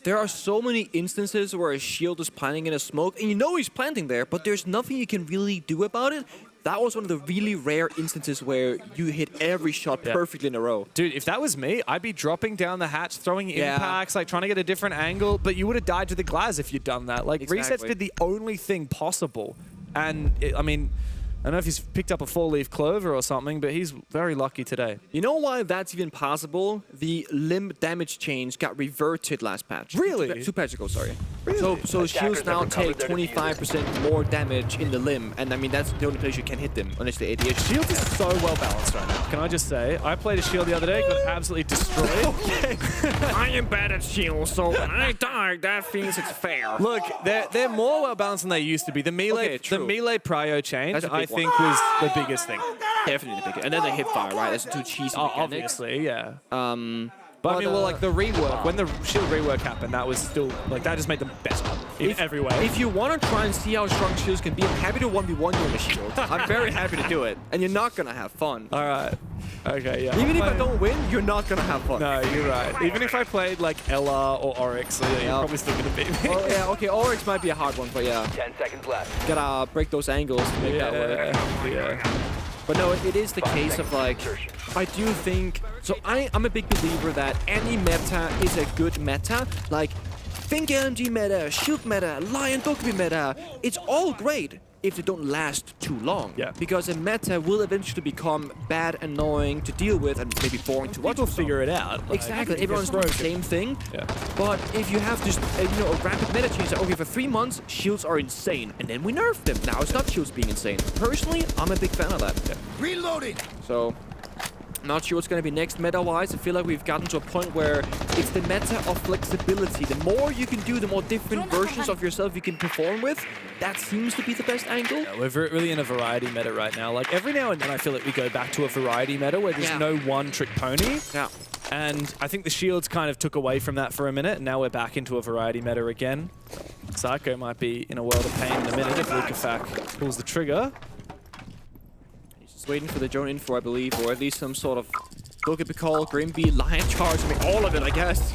there are so many instances where a shield is planting in a smoke, and you know he's planting there, but there's nothing you can really do about it. That was one of the really rare instances where you hit every shot perfectly in a row. Dude, if that was me, I'd be dropping down the hatch, throwing impacts, like trying to get a different angle, but you would have died to the glass if you'd done that. Like, Resets did the only thing possible. And, I mean, I don't know if he's picked up a 4-leaf clover or something, but he's very lucky today. You know why that's even possible? The limb damage change got reverted last patch. Really? 2 patches ago, sorry. So shields now take 25% more damage in the limb, and I mean that's the only place you can hit them, unless the ADH. Shield is so well balanced right now. Can I just say, I played a shield the other day, got absolutely destroyed. I am bad at shields, so when I die, that means it's fair. Look, they're more well balanced than they used to be. The melee prio change, I think, was the biggest thing. Definitely the biggest. And then the hip fire, right? That's too cheesy. Obviously, yeah. But I mean, well, like the rework, when the shield rework happened, that was still, like, that just made them better in every way. If you want to try and see how strong shields can be, I'm happy to 1v1 you on the shield. I'm very happy to do it. And you're not going to have fun. All right. Okay, yeah. Even if I don't win, you're not going to have fun. No, you're right. Even if I played, like, Ella or Oryx, you're probably still going to beat me. Oh, yeah, okay, Oryx might be a hard one, but yeah. 10 seconds left. Gotta break those angles to make that work. Yeah. But no, it is the case of like, I do think, so I'm a big believer that any meta is a good meta. Like, think LMG meta, Shield meta, Lion Dokkaebi meta. It's all great if they don't last too long. Yeah. Because a meta will eventually become bad, annoying to deal with, and maybe boring to watch. People figure it out. Like, Exactly, everyone's doing the same thing. Yeah. But if you have just a rapid meta change, like, okay, for 3 months, shields are insane, and then we nerf them. Now it's not shields being insane. Personally, I'm a big fan of that. Yeah. Reloading. So, not sure what's going to be next meta-wise. I feel like we've gotten to a point where it's the meta of flexibility. The more you can do, the more different versions of yourself you can perform with. That seems to be the best angle. Yeah, we're really in a variety meta right now. Like, every now and then I feel like we go back to a variety meta where there's no one-trick pony. Yeah. And I think the shields kind of took away from that for a minute, and now we're back into a variety meta again. Psycho might be in a world of pain in a minute if Lukafak pulls the trigger. Just waiting for the drone info, I believe, or at least some sort of Dokkaebi call, Grimby, Lion charge, I mean, all of it, I guess.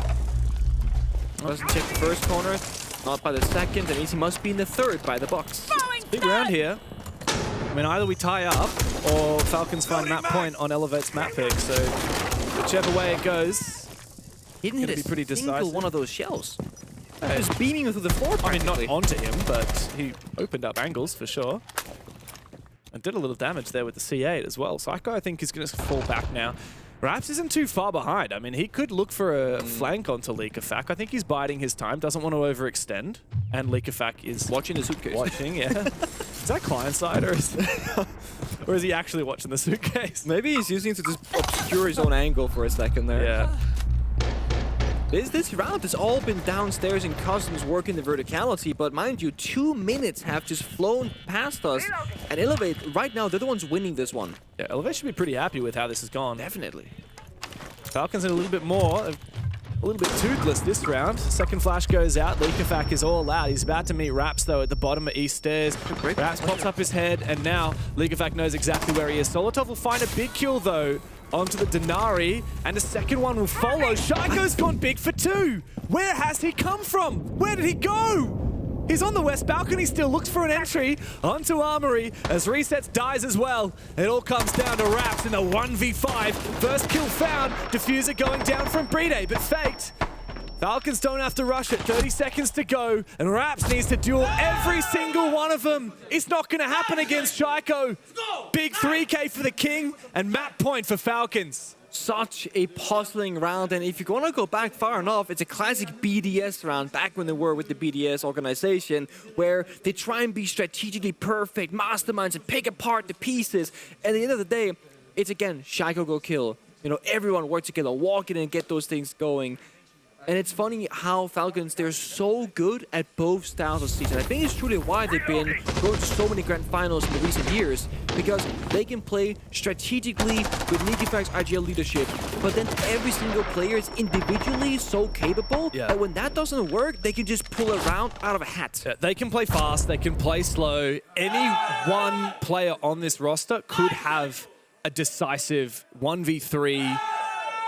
Doesn't check the first corner, not by the second, and he must be in the third by the box. Big round here. I mean, either we tie up, or Falcons find map point on Elevate's map pick, so whichever way it goes, He didn't hit be pretty a single decisive. one of those shells. Just beaming through the floor, I mean, not practically. onto him, but he opened up angles for sure. And did a little damage there with the C8 as well. Psycho, I think, is going to fall back now. Raps isn't too far behind. I mean, he could look for a flank onto Lukafak. I think he's biding his time, doesn't want to overextend. And Lukafak is Watching the suitcase. watching, yeah. Is that client side, or is he actually watching the suitcase? Maybe he's using it to just obscure his own angle for a second there. Yeah. This round has all been downstairs in Customs working the verticality, but mind you, 2 minutes have just flown past us. And Elevate, right now, they're the ones winning this one. Yeah, Elevate should be pretty happy with how this has gone. Definitely. Falcons in a little bit more. A little bit toothless this round. Second flash goes out. Lukafak is all out. He's about to meet Raps, though, at the bottom of East Stairs. Raps pops up his head, and now Lukafak knows exactly where he is. Solotov will find a big kill, though, onto the Denari, and a second one will follow. Shaiko's gone big for 2. Where has he come from? Where did he go? He's on the west balcony still, looks for an entry onto Armory as Resets dies as well. It all comes down to Raps in the 1v5. First kill found, Diffuser going down from Bride, but faked. Falcons don't have to rush it, 30 seconds to go, and Raps needs to duel every single one of them. It's not going to happen against Shaiko. Big 3K for the King, and map point for Falcons. Such a puzzling round, and if you want to go back far enough, it's a classic BDS round, back when they were with the BDS organization, where they try and be strategically perfect, masterminds, and pick apart the pieces. At the end of the day, it's again, Shaiko go kill. You know, everyone work together, walk in and get those things going. And it's funny how Falcons, they're so good at both styles of season. I think it's truly why they've been going to so many grand finals in the recent years, because they can play strategically with Nikifak's IGL leadership, but then every single player is individually so capable that when that doesn't work, they can just pull a round out of a hat. Yeah, they can play fast, they can play slow. Any one player on this roster could have a decisive 1v3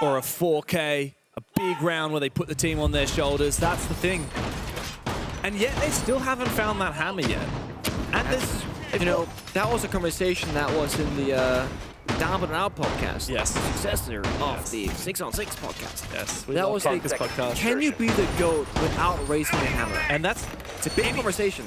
or a 4K. A big round where they put the team on their shoulders. That's the thing. And yet they still haven't found that hammer yet. And there's, You know, that was a conversation that was in the Down But Out podcast. Yes. Successor of the 6 on 6 podcast. Yes. That was the podcast. Can you be the GOAT without raising the hammer? And it's a big conversation.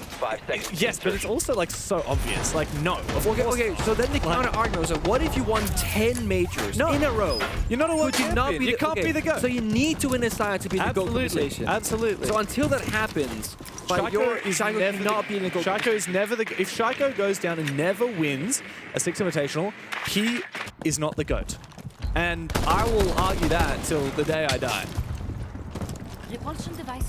Yes, but it's also like so obvious. Like, no. Okay, so then the counter argument was, what if you won 10 majors in a row? You're not a world champion. You can't be the GOAT. So you need to win a side to be the GOAT conversation. Absolutely. So until that happens, Shaiko cannot be in the GOAT. Shaiko is never the. If Shaiko goes down and never wins a Six Invitational, he is not the GOAT. And I will argue that till the day I die. Repulsion device.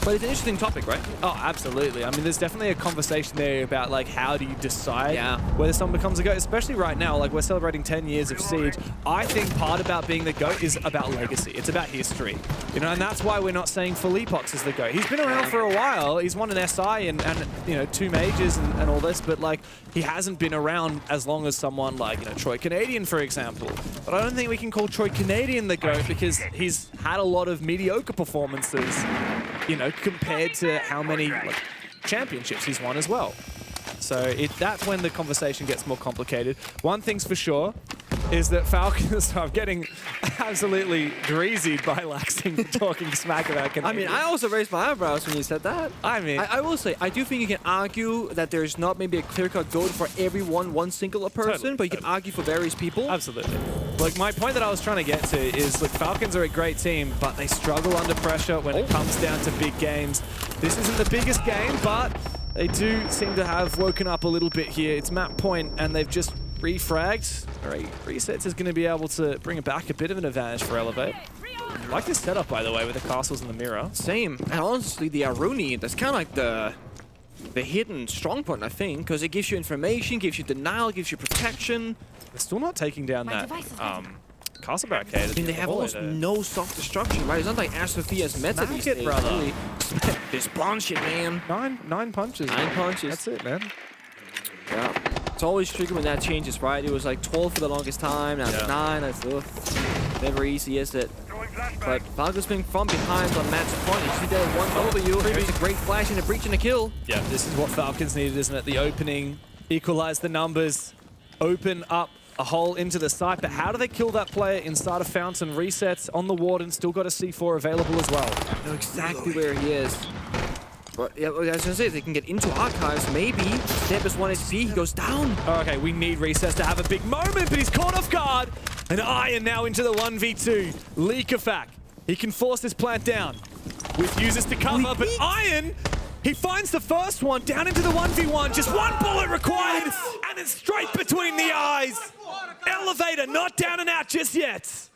But it's an interesting topic, right? Oh, absolutely. I mean, there's definitely a conversation there about, like, how do you decide whether someone becomes a GOAT, especially right now. Like, we're celebrating 10 years of Siege. I think part about being the GOAT is about legacy. It's about history. You know, and that's why we're not saying Felipox is the GOAT. He's been around for a while. He's won an SI and you know, 2 majors and all this, but, like, he hasn't been around as long as someone like, you know, Troy Canadian, for example. But I don't think we can call Troy Canadian the GOAT because he's had a lot of mediocre performances, you know, compared to how many championships he's won as well. So that's when the conversation gets more complicated. One thing's for sure is that Falcons are getting absolutely greasied by Laxing talking smack about Canadian. I mean, I also raised my eyebrows when you said that. I mean, I will say, I do think you can argue that there's not maybe a clear-cut GOAT for one single person, Totally, but you can argue for various people. Absolutely. Like, my point that I was trying to get to is, look, Falcons are a great team, but they struggle under pressure when it comes down to big games. This isn't the biggest game, but they do seem to have woken up a little bit here. It's map point, and they've just refragged. All right, Resets is going to be able to bring it back a bit of an advantage for Elevate. I like this setup, by the way, with the castles in the mirror. Same. And honestly, the Aruni, that's kind of like the hidden strong point, I think, because it gives you information, gives you denial, gives you protection. They're still not taking down that castle barricade. I mean, they have almost no self-destruction, right? It's not like Sophia's meta these days. Brother. Really. This punch it, man. Nine punches. 9 punches. That's it, man. Yeah. It's always tricky when that changes, right? It was like 12 for the longest time, now it's 9. That's never easy, is it? But Falcons being from behind on match point. You see that 1W. There's a great flash and a breach and a kill. Yeah, this is what Falcons needed, isn't it? The opening, equalize the numbers, open up a hole into the site. But how do they kill that player inside a fountain? Resets on the Warden, still got a C4 available as well. I know exactly where he is. But yeah, I was gonna say, if they can get into archives, maybe. Step is 1 HP, he goes down. Okay, we need Recess to have a big moment, but he's caught off guard. And Iron now into the 1v2. Leakafak, he can force this plant down with users to cover, but Iron, he finds the first one down into the 1v1. Just 1 bullet required, and it's straight between the eyes. Elevator not down and out just yet.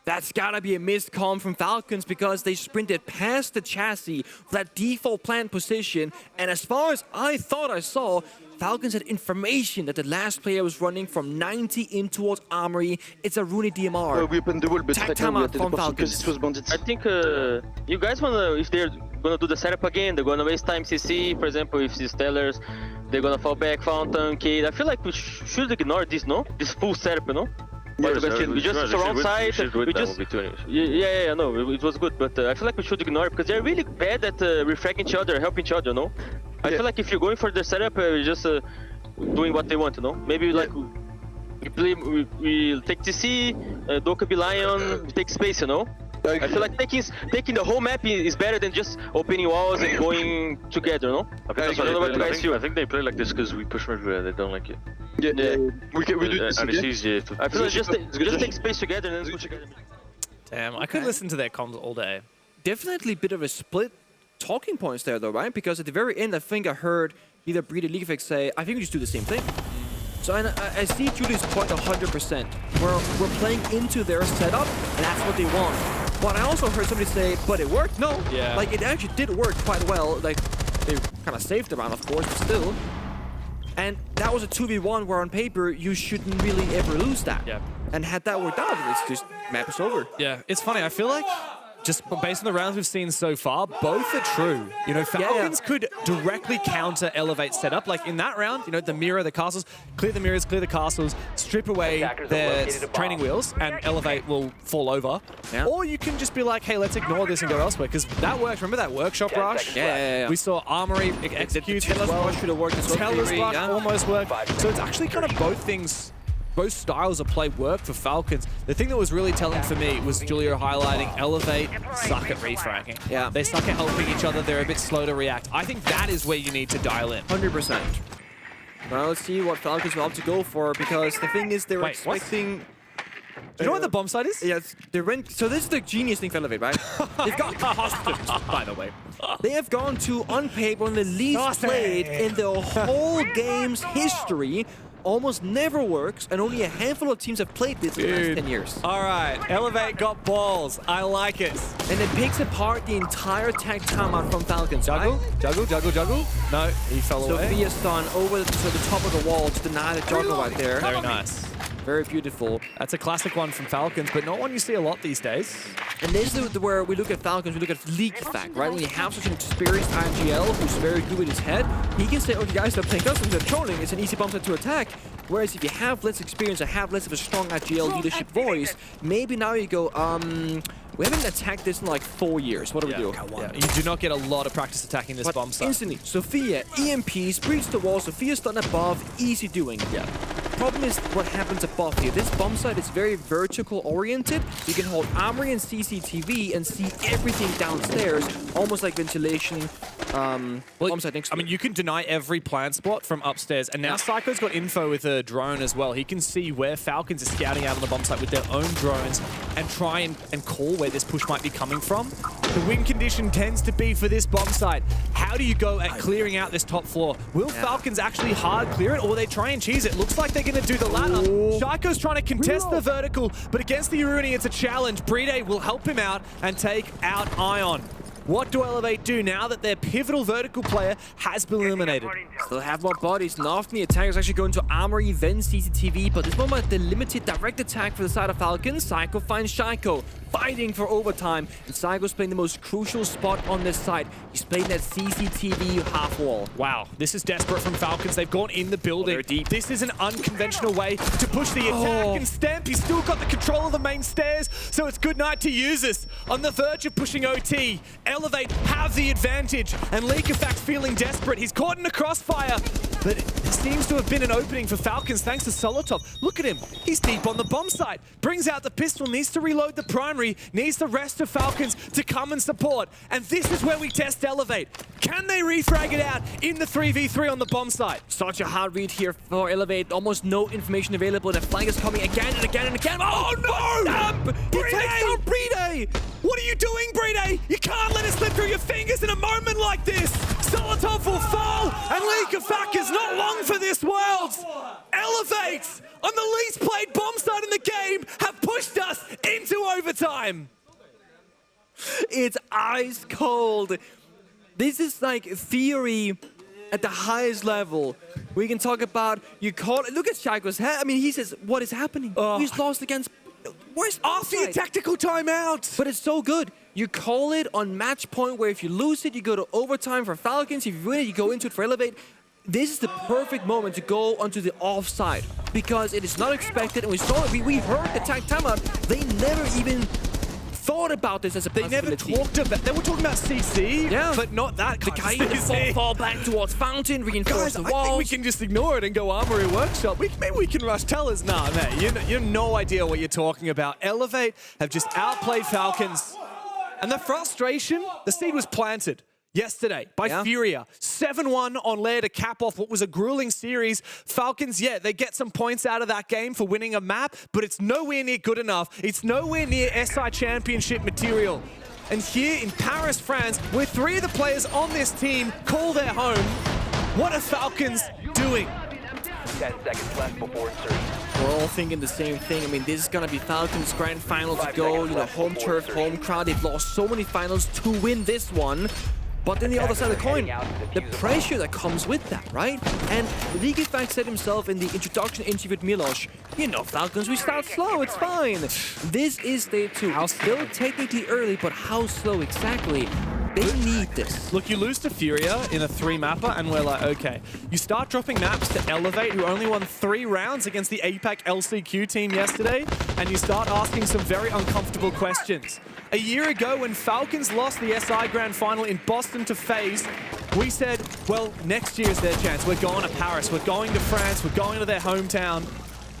That's gotta be a missed comm from Falcons because they sprinted past the chassis for that default plant position. And as far as I thought I saw, Falcons had information that the last player was running from 90 in towards Armory. It's a Rooney DMR. We opened the wall, but right now we had teleportation because it was bandits. I think you guys wanna, if they're gonna do the setup again, they're gonna waste time CC. For example, if it's Stellars, they're gonna fall back, Fountain, Cade. I feel like we should ignore this, no? This full setup, you know? But we just surround site. We just yeah, no, it was good, but I feel like we should ignore it because they're really bad at refragging each other, helping each other, no? I feel like if you're going for the setup, we're just doing what they want, you know? Maybe like we take TC, Doka be Lion, we take space, you know? I feel like taking the whole map is better than just opening walls and going together, no? I think they play like this because we push everywhere, they don't like it. Yeah. We do this and it's easier to... I feel like just take space together and then go together. Damn, I could listen to their comms all day. Definitely a bit of a split talking points there though, right? Because at the very end, I think I heard either Breed or Leafix say, I think we just do the same thing. So I see Julie's point 100%. We're playing into their setup, and that's what they want. But I also heard somebody say, but it worked. No, like it actually did work quite well. Like they kind of saved the round, of course, but still. And that was a 2v1 where on paper you shouldn't really ever lose that. Yeah. And had that worked out, it's just map is over. Yeah, it's funny. I feel like just based on the rounds we've seen so far, both are true. You know, Falcons could directly counter Elevate setup. Like in that round, you know, the mirror, the castles, clear the mirrors, clear the castles, strip away their training wheels, and Elevate will fall over. Yeah. Or you can just be like, hey, let's ignore this and go elsewhere, because that worked. Remember that workshop rush? Yeah. We saw Armory execute Teller's rush should have worked as well. Teller's rush almost worked. So it's actually kind of both things. Both styles of play work for Falcons. The thing that was really telling for me was Julio highlighting Elevate suck at refragging. Yeah. They suck at helping each other. They're a bit slow to react. I think that is where you need to dial in. 100%. Now let's see what Falcons will have to go for, because the thing is they're expecting... Do you know what the bomb site is? Yes, so this is the genius thing for Elevate, right? They've got customs, by the way. They have gone to, on paper, one of the least played in the whole game's history. Almost never works, and only a handful of teams have played this in the last 10 years. All right, Elevate got balls. I like it. And it picks apart the entire tag timeout from Falcons. Juggle, juggle, juggle, juggle. No, he fell away. Sophia's done over to the top of the wall to deny the juggle right there. Very nice. Very beautiful. That's a classic one from Falcons, but not one you see a lot these days. And this is where we look at Falcons, we look at leak effect, right? When you have such an experienced IGL who's very good with his head, he can say, okay guys, stop playing customs, they're trolling, it's an easy bomb set to attack. Whereas if you have less experience or have less of a strong IGL leadership voice, maybe now you go, we haven't attacked this in like 4 years. What do we do? Yeah. You do not get a lot of practice attacking this bomb site. Instantly, Sophia, EMPs, breach the wall, Sophia's done above, easy doing. Yeah. Problem is what happens above here. This bomb site is very vertical oriented. You can hold Armory and CCTV and see everything downstairs, almost like ventilation. Bomb site next to you can deny every plant spot from upstairs, and now Psycho's got info with a drone as well. He can see where Falcons are scouting out on the bomb site with their own drones and try and call where this push might be coming from. The win condition tends to be for this bomb site. How do you go at clearing out this top floor? Will Falcons actually hard clear it, or they try and cheese it? Looks like they're going to do the latter. Shaiko's trying to contest the vertical, but against the Iruni, it's a challenge. Bride will help him out and take out Ion. What do Elevate do now that their pivotal vertical player has been eliminated? Still have more bodies, and often the attack is actually going to Armory, then CCTV, but this moment the limited direct attack for the side of Falcons. Psycho finds Shaiko, fighting for overtime, and Psycho's playing the most crucial spot on this side. He's playing that CCTV half wall. Wow, this is desperate from Falcons. They've gone in the building. Deep. This is an unconventional way to push the attack and stamp. He's still got the control of the main stairs, so it's good night to use this. On the verge of pushing OT, Elevate have the advantage, and Leakafax feeling desperate. He's caught in a crossfire, but it seems to have been an opening for Falcons thanks to Solotov. Look at him. He's deep on the bomb site. Brings out the pistol, needs to reload the primary, needs the rest of Falcons to come and support. And this is where we test Elevate. Can they refrag it out in the 3v3 on the bomb site? Such a hard read here for Elevate. Almost no information available. The flag is coming again and again and again. Oh no! He takes down Bride! What are you doing, Bride? You can't let it slip through your fingers in a moment like this. Solotov will fall, and Leakafax is not long for this world. Elevate, on the least played bomb site in the game, have pushed us into overtime. It's ice cold. This is like theory at the highest level. We can talk about, you call it, look at Shaiko's head. I mean, he says, what is happening? He's lost against, where's after your tactical timeout? But it's so good. You call it on match point where if you lose it, you go to overtime for Falcons. If you win it, you go into it for Elevate. This is the perfect moment to go onto the offside because it is not expected, and we saw it. We heard the tag timeout. They never even thought about this as a possibility. They never talked about. They were talking about CC, but not that kind of CC. Fall back towards Fountain, reinforce the walls. I think we can just ignore it and go Armory Workshop. Maybe we can rush Tellers. Nah, man, you have no idea what you're talking about. Elevate have just outplayed Falcons, and the frustration, the seed was planted yesterday by Furia. 7-1 on Lair to cap off what was a grueling series. Falcons, they get some points out of that game for winning a map, but it's nowhere near good enough. It's nowhere near SI Championship material. And here in Paris, France, where 3 of the players on this team call their home, what are Falcons doing? 10 seconds left before insertion. We're all thinking the same thing. I mean, this is going to be Falcons' grand final to go. You know, home turf, home crowd. They've lost so many finals to win this one. But then the other side of the coin, the pressure that comes with that, right? And Ligifax said himself in the introduction interview with Milos, you know, Falcons, we start slow, it's fine. This is day 2. Still technically early, but how slow exactly? They need this. Look, you lose to Furia in a 3-mapper, and we're like, okay. You start dropping maps to Elevate, who only won 3 rounds against the APAC LCQ team yesterday, and you start asking some very uncomfortable questions. A year ago, when Falcons lost the SI Grand Final in Boston to FaZe, we said, well, next year's their chance. We're going to Paris, we're going to France, we're going to their hometown.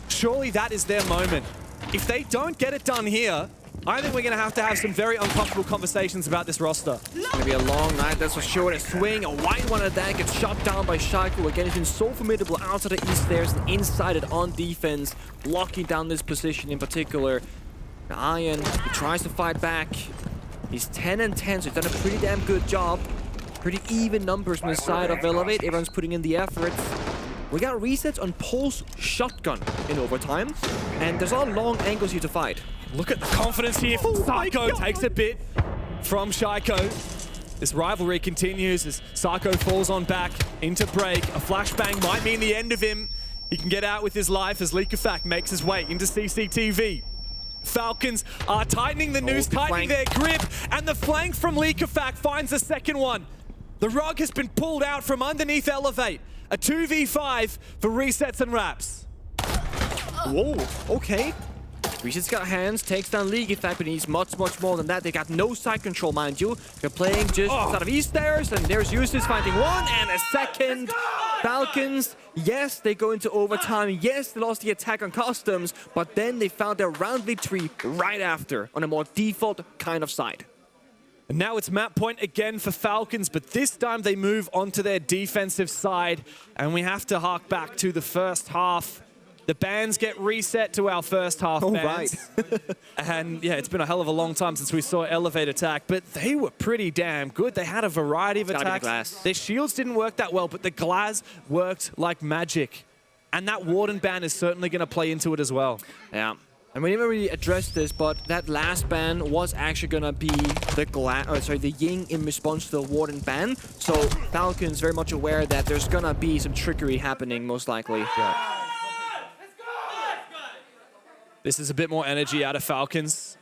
Surely that is their moment. If they don't get it done here, I think we're going to have some very uncomfortable conversations about this roster. It's going to be a long night, that's for sure. A swing, a white one at that, gets shot down by Shaiko. Again, he's been so formidable outside the east stairs and inside it on defense, locking down this position in particular. Now, Ian, he tries to fight back. He's 10 and 10, so he's done a pretty damn good job. Pretty even numbers from the side of Elevate. Everyone's putting in the effort. We got resets on Pulse Shotgun in overtime, and there's a lot of long angles here to fight. Look at the confidence here. Psycho takes a bit from Shaiko. This rivalry continues as Psycho falls on back into break. A flashbang might mean the end of him. He can get out with his life as Likafak makes his way into CCTV. Falcons are tightening the noose, tightening their grip, and the flank from Likafak finds the second one. The rug has been pulled out from underneath Elevate. A 2v5 for resets and wraps. Whoa, okay. Reset's got hands, takes down Ligifac, but he needs much, much more than that. They got no side control, mind you. They're playing just out of east stairs, and there's Usis finding one and a second. Falcons, yes, they go into overtime. Yes, they lost the attack on customs, but then they found their round victory right after on a more default kind of side. And now it's map point again for Falcons, but this time they move onto their defensive side, and we have to hark back to the first half. The bands get reset to our first half bands. Right. And yeah, it's been a hell of a long time since we saw Elevate attack, but they were pretty damn good. They had a variety of attacks. Their shields didn't work that well, but the glass worked like magic. And that Warden ban is certainly going to play into it as well. Yeah. And we never really addressed this, but that last ban was actually gonna be the Ying in response to the Warden ban. So Falcons very much aware that there's gonna be some trickery happening, most likely. Yeah. This is a bit more energy out of Falcons.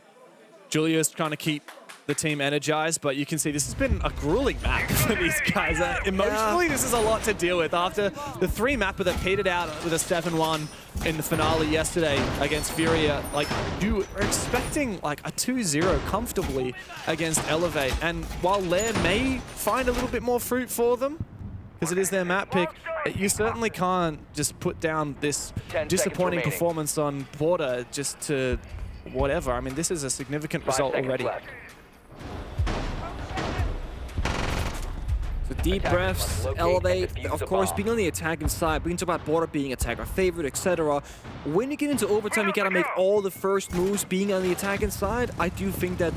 Julia's trying to keep the team energized, but you can see this has been a grueling map for these guys. Emotionally, this is a lot to deal with. After the 3-mapper that petered out with a 7-1 in the finale yesterday against Furia, like, you are expecting like a 2-0 comfortably against Elevate. And while Lair may find a little bit more fruit for them, because it is their map pick, you certainly can't just put down this disappointing performance on Porter just to whatever. I mean, this is a significant result already. So deep breaths, Elevate, of course, being on the attacking side, we can talk about Border being attack our favorite, etc. When you get into overtime, you gotta make all the first moves being on the attacking side. I do think that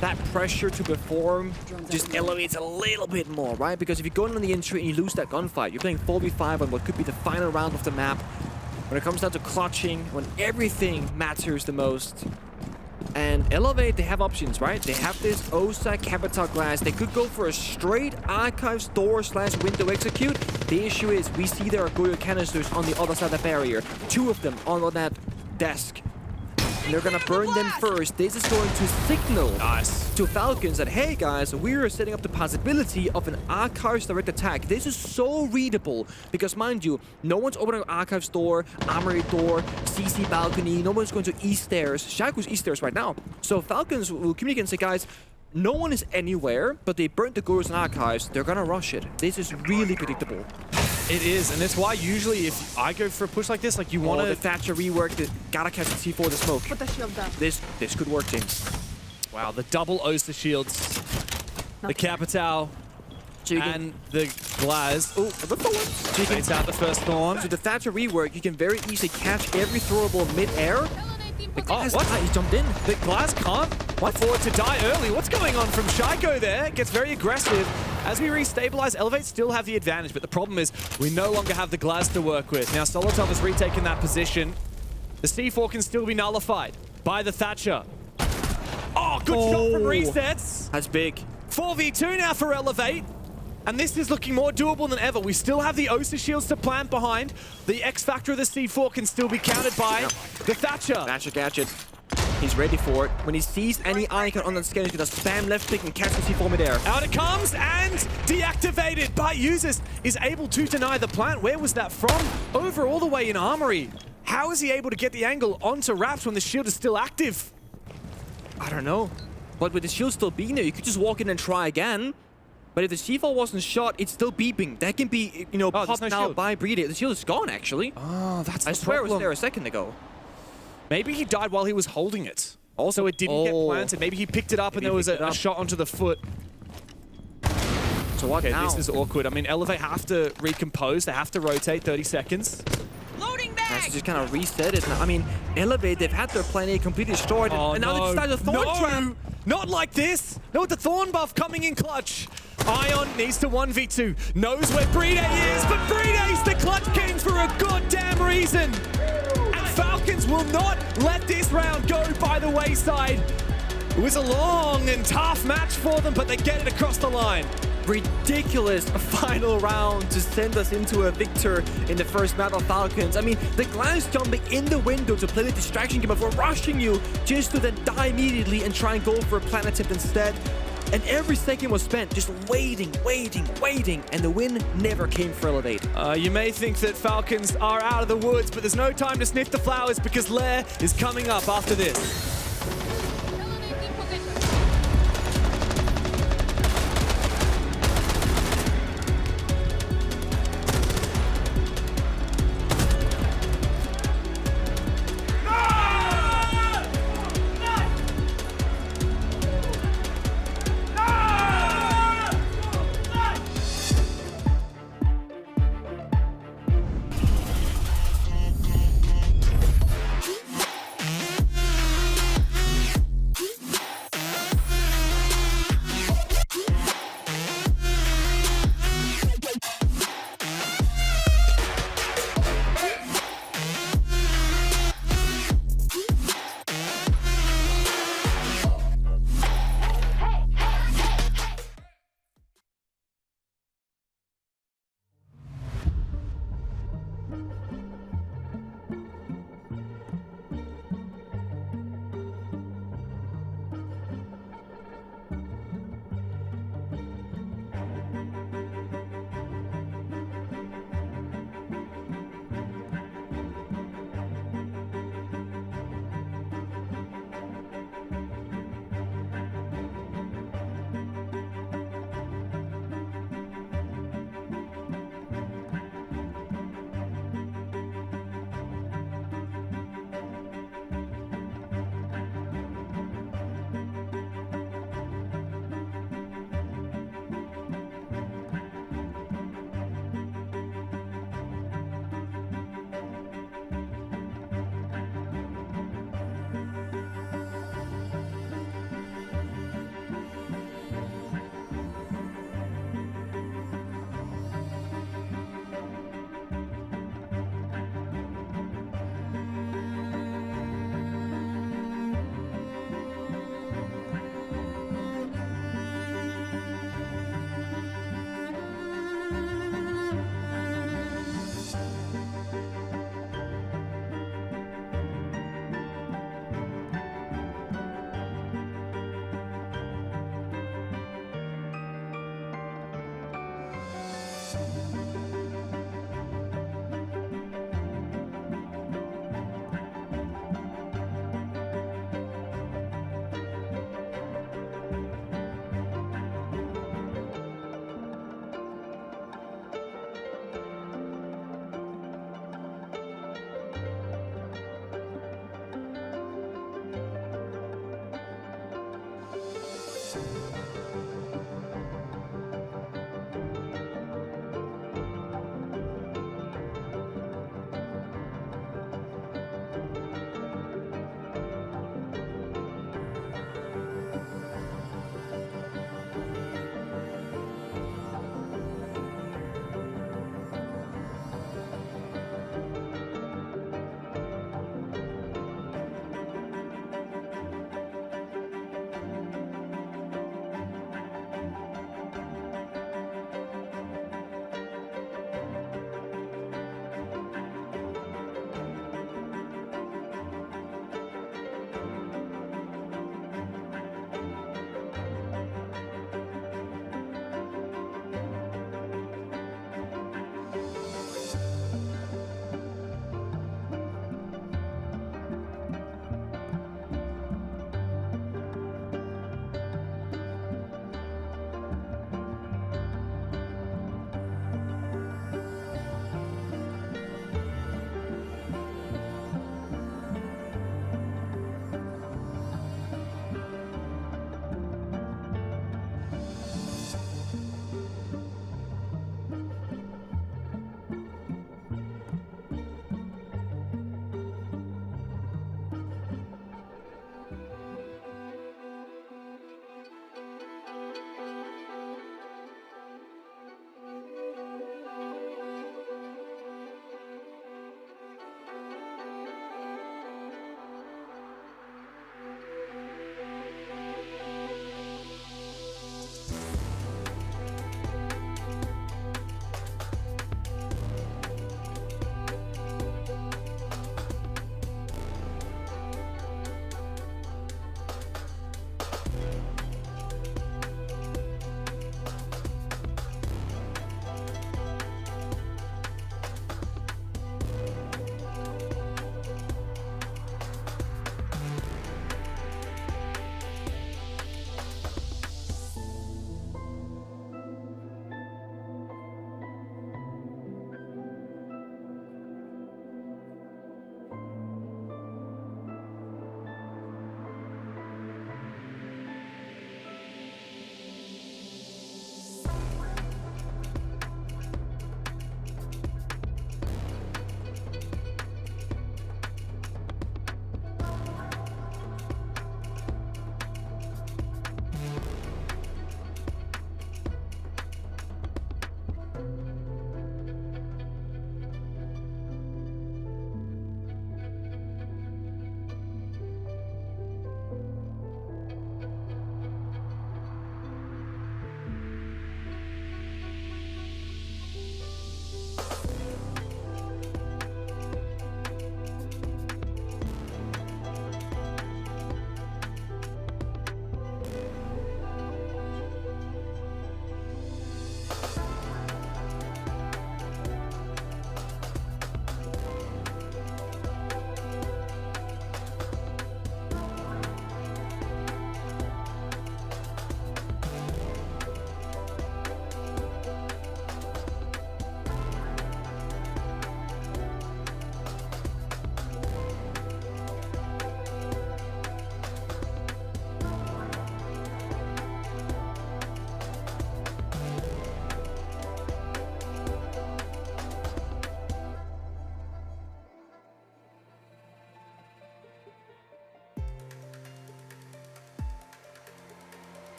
that pressure to perform just elevates a little bit more, right? Because if you go in on the entry and you lose that gunfight, you're playing 4v5 on what could be the final round of the map. When it comes down to clutching, when everything matters the most. And Elevate, they have options, right? They have this OSA Capital Glass. They could go for a straight Archives door / window execute. The issue is we see there are Goyo canisters on the other side of the barrier. 2 of them on that desk. And they're gonna burn them first. This is going to signal to Falcons that, hey guys, we're setting up the possibility of an Archives direct attack. This is so readable because, mind you, no one's opening Archives door, Armory door, CC balcony, no one's going to East Stairs. Shaku's East Stairs right now. So Falcons will communicate and say, guys, no one is anywhere, but they burnt the Goros and Archives. They're gonna rush it. This is really predictable. It is, and it's why usually if I go for a push like this, like you want to... the Thatcher rework, gotta catch the C4 the smoke. Put the shield down. This could work, James. Wow, the double Oster shields. The Capital and the Glaz. Oh, the Thorn. So you can out the first Thorn. So the Thatcher rework, you can very easily catch every throwable mid-air. Oh, what? He jumped in. The Glaz can't afford to die early. What's going on from Shaiko there? Gets very aggressive. As we restabilize, Elevate still have the advantage, but the problem is we no longer have the Glaz to work with. Now Solotov has retaken that position. The C4 can still be nullified by the Thatcher. Oh, good shot from resets. That's big. 4v2 now for Elevate. And this is looking more doable than ever. We still have the Osa shields to plant behind. The X factor of the C4 can still be countered by the Thatcher. Thatcher gadget. He's ready for it. When he sees any icon on that scan, he's gonna spam left click and catch the C4 midair. Out it comes and deactivated. But Users is able to deny the plant. Where was that from? Over all the way in Armory. How is he able to get the angle onto Raps when the shield is still active? I don't know. But with the shield still being there, you could just walk in and try again. But if the C4 wasn't shot, it's still beeping. That can be, you know, popped no out shield. by Breeder. The shield is gone, actually. Oh, that's I swear it was there a second ago. Maybe he died while he was holding it. Also, it didn't get planted. Maybe he picked it up and there was a shot onto the foot. So what now? This is awkward. I mean, Elevate have to recompose. They have to rotate 30 seconds. Loading Has back. to just kind of reset it now. I mean, Elevate, they've had their plan A completely destroyed, and now they decide to Thorn Trap. Not like this. No, the Thorn buff coming in clutch. Ion needs to 1v2. Knows where Brede is, but Brede's the clutch king for a goddamn reason. And Falcons will not let this round go by the wayside. It was a long and tough match for them, but they get it across the line. Ridiculous final round to send us into a victor in the first map of Falcons. I mean, the Glance jumping in the window to play the distraction game before rushing you just to then die immediately and try and go for a plant attempt instead. And every second was spent just waiting, and the win never came for Elevate. You may think that Falcons are out of the woods, but there's no time to sniff the flowers because Lair is coming up after this.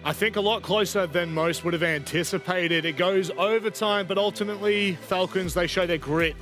I think a lot closer than most would have anticipated. It goes overtime, but ultimately, Falcons, they show their grit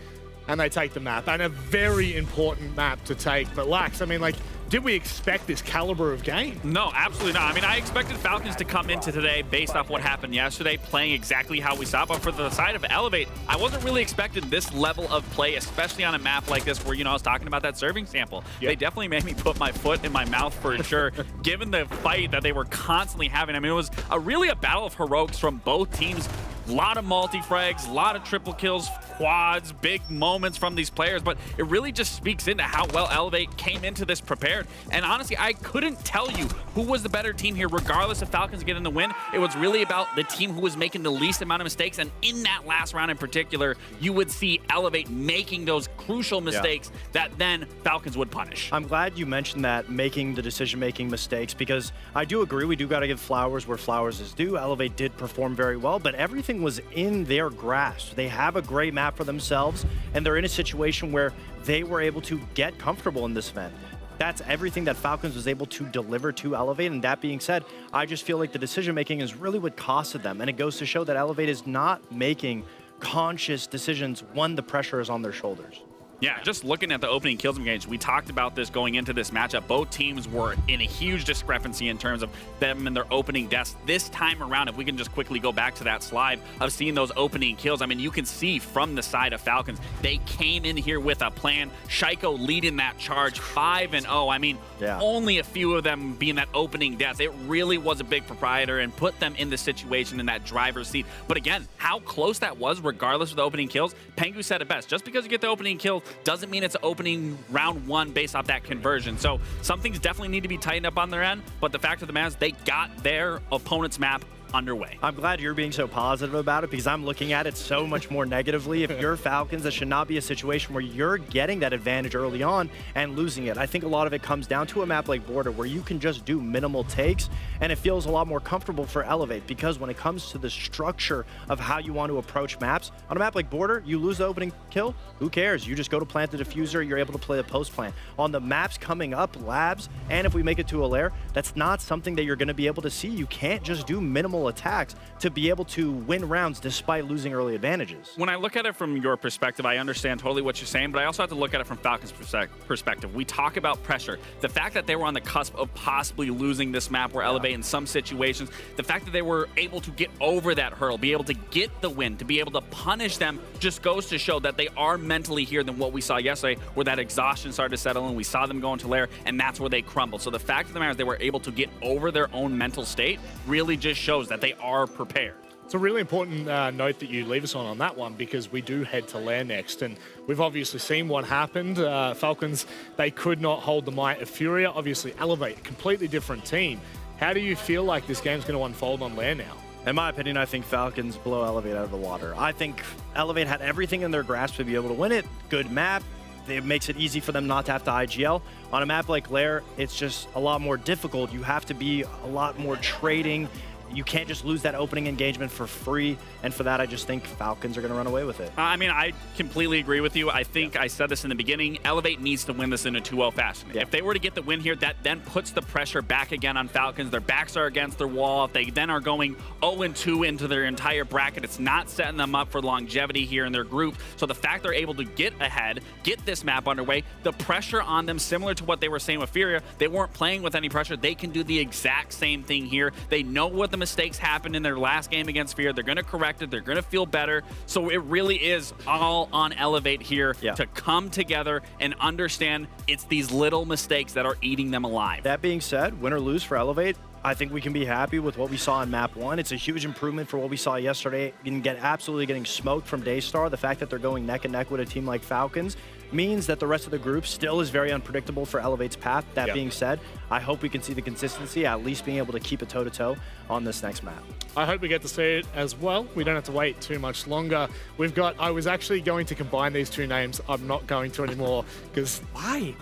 and they take the map, and a very important map to take. But Lax, I mean, like, did we expect this caliber of game? No, absolutely not. I mean, I expected Falcons to come into today based off what happened yesterday, playing exactly how we saw. But for the side of Elevate, I wasn't really expecting this level of play, especially on a map like this where, you know, I was talking about that serving sample. Yep. They definitely made me put my foot in my mouth for sure, given the fight that they were constantly having. I mean, it was really a battle of heroics from both teams. A lot of multi-frags, a lot of triple kills, quads, big moments from these players, but it really just speaks into how well Elevate came into this prepared. And honestly, I couldn't tell you who was the better team here, regardless of Falcons getting the win. It was really about the team who was making the least amount of mistakes, and in that last round in particular, you would see Elevate making those crucial mistakes that then Falcons would punish. I'm glad you mentioned that, making the decision-making mistakes, because I do agree, we do got to give flowers where flowers is due. Elevate did perform very well, but everything was in their grasp. They have a great map for themselves, and they're in a situation where they were able to get comfortable in this event. That's everything that Falcons was able to deliver to Elevate, and that being said, I just feel like the decision-making is really what costed them, and it goes to show that Elevate is not making conscious decisions when the pressure is on their shoulders. Yeah, just looking at the opening kills engaged, we talked about this going into this matchup. Both teams were in a huge discrepancy in terms of them and their opening deaths. This time around, if we can just quickly go back to that slide of seeing those opening kills, I mean, you can see from the side of Falcons, they came in here with a plan. Shaiko leading that charge 5-0. I mean, only a few of them being that opening death. It really was a big proprietor and put them in the situation in that driver's seat. But again, how close that was, regardless of the opening kills, Pengu said it best. Just because you get the opening kill doesn't mean it's opening round one based off that conversion. So some things definitely need to be tightened up on their end, but the fact of the matter is they got their opponent's map underway. I'm glad you're being so positive about it, because I'm looking at it so much more negatively. If you're Falcons, that should not be a situation where you're getting that advantage early on and losing it. I think a lot of it comes down to a map like Border, where you can just do minimal takes, and it feels a lot more comfortable for Elevate, because when it comes to the structure of how you want to approach maps, on a map like Border, you lose the opening kill, who cares? You just go to plant the diffuser, you're able to play the post plant. On the maps coming up, Labs, and if we make it to a Lair, that's not something that you're going to be able to see. You can't just do minimal attacks to be able to win rounds despite losing early advantages. When I look at it from your perspective, I understand totally what you're saying, but I also have to look at it from Falcons' perspective. We talk about pressure. The fact that they were on the cusp of possibly losing this map where Elevate in some situations, the fact that they were able to get over that hurdle, be able to get the win, to be able to punish them, just goes to show that they are mentally here than what we saw yesterday, where that exhaustion started to settle in. We saw them go into Lair, and that's where they crumbled. So the fact of the matter is they were able to get over their own mental state really just shows that they are prepared. It's a really important note that you leave us on that one, because we do head to Lair next, and we've obviously seen what happened. Falcons, they could not hold the might of Furia. Obviously, Elevate, a completely different team. How do you feel like this game's going to unfold on Lair now? In my opinion, I think Falcons blow Elevate out of the water. I think Elevate had everything in their grasp to be able to win it. Good map. It makes it easy for them not to have to IGL. On a map like Lair, it's just a lot more difficult. You have to be a lot more trading. You can't just lose that opening engagement for free, and for that, I just think Falcons are going to run away with it. I mean, I completely agree with you. I think I said this in the beginning, Elevate needs to win this in a 2-0 fashion. If they were to get the win here, that then puts the pressure back again on Falcons. Their backs are against their wall. If they then are going 0-2 into their entire bracket, it's not setting them up for longevity here in their group. So the fact they're able to get ahead, get this map underway, the pressure on them, similar to what they were saying with Furia, they weren't playing with any pressure. They can do the exact same thing here. They know what the mistakes happened in their last game against Fear. They're going to correct it. They're going to feel better. So it really is all on Elevate here to come together and understand it's these little mistakes that are eating them alive. That being said, win or lose for Elevate, I think we can be happy with what we saw in map 1. It's a huge improvement for what we saw yesterday. You can get absolutely getting smoked from Daystar. The fact that they're going neck and neck with a team like Falcons means that the rest of the group still is very unpredictable for Elevate's path. That being said, I hope we can see the consistency, at least being able to keep it toe-to-toe on this next map. I hope we get to see it as well. We don't have to wait too much longer. We've got, I was actually going to combine these two names. I'm not going to anymore, because why?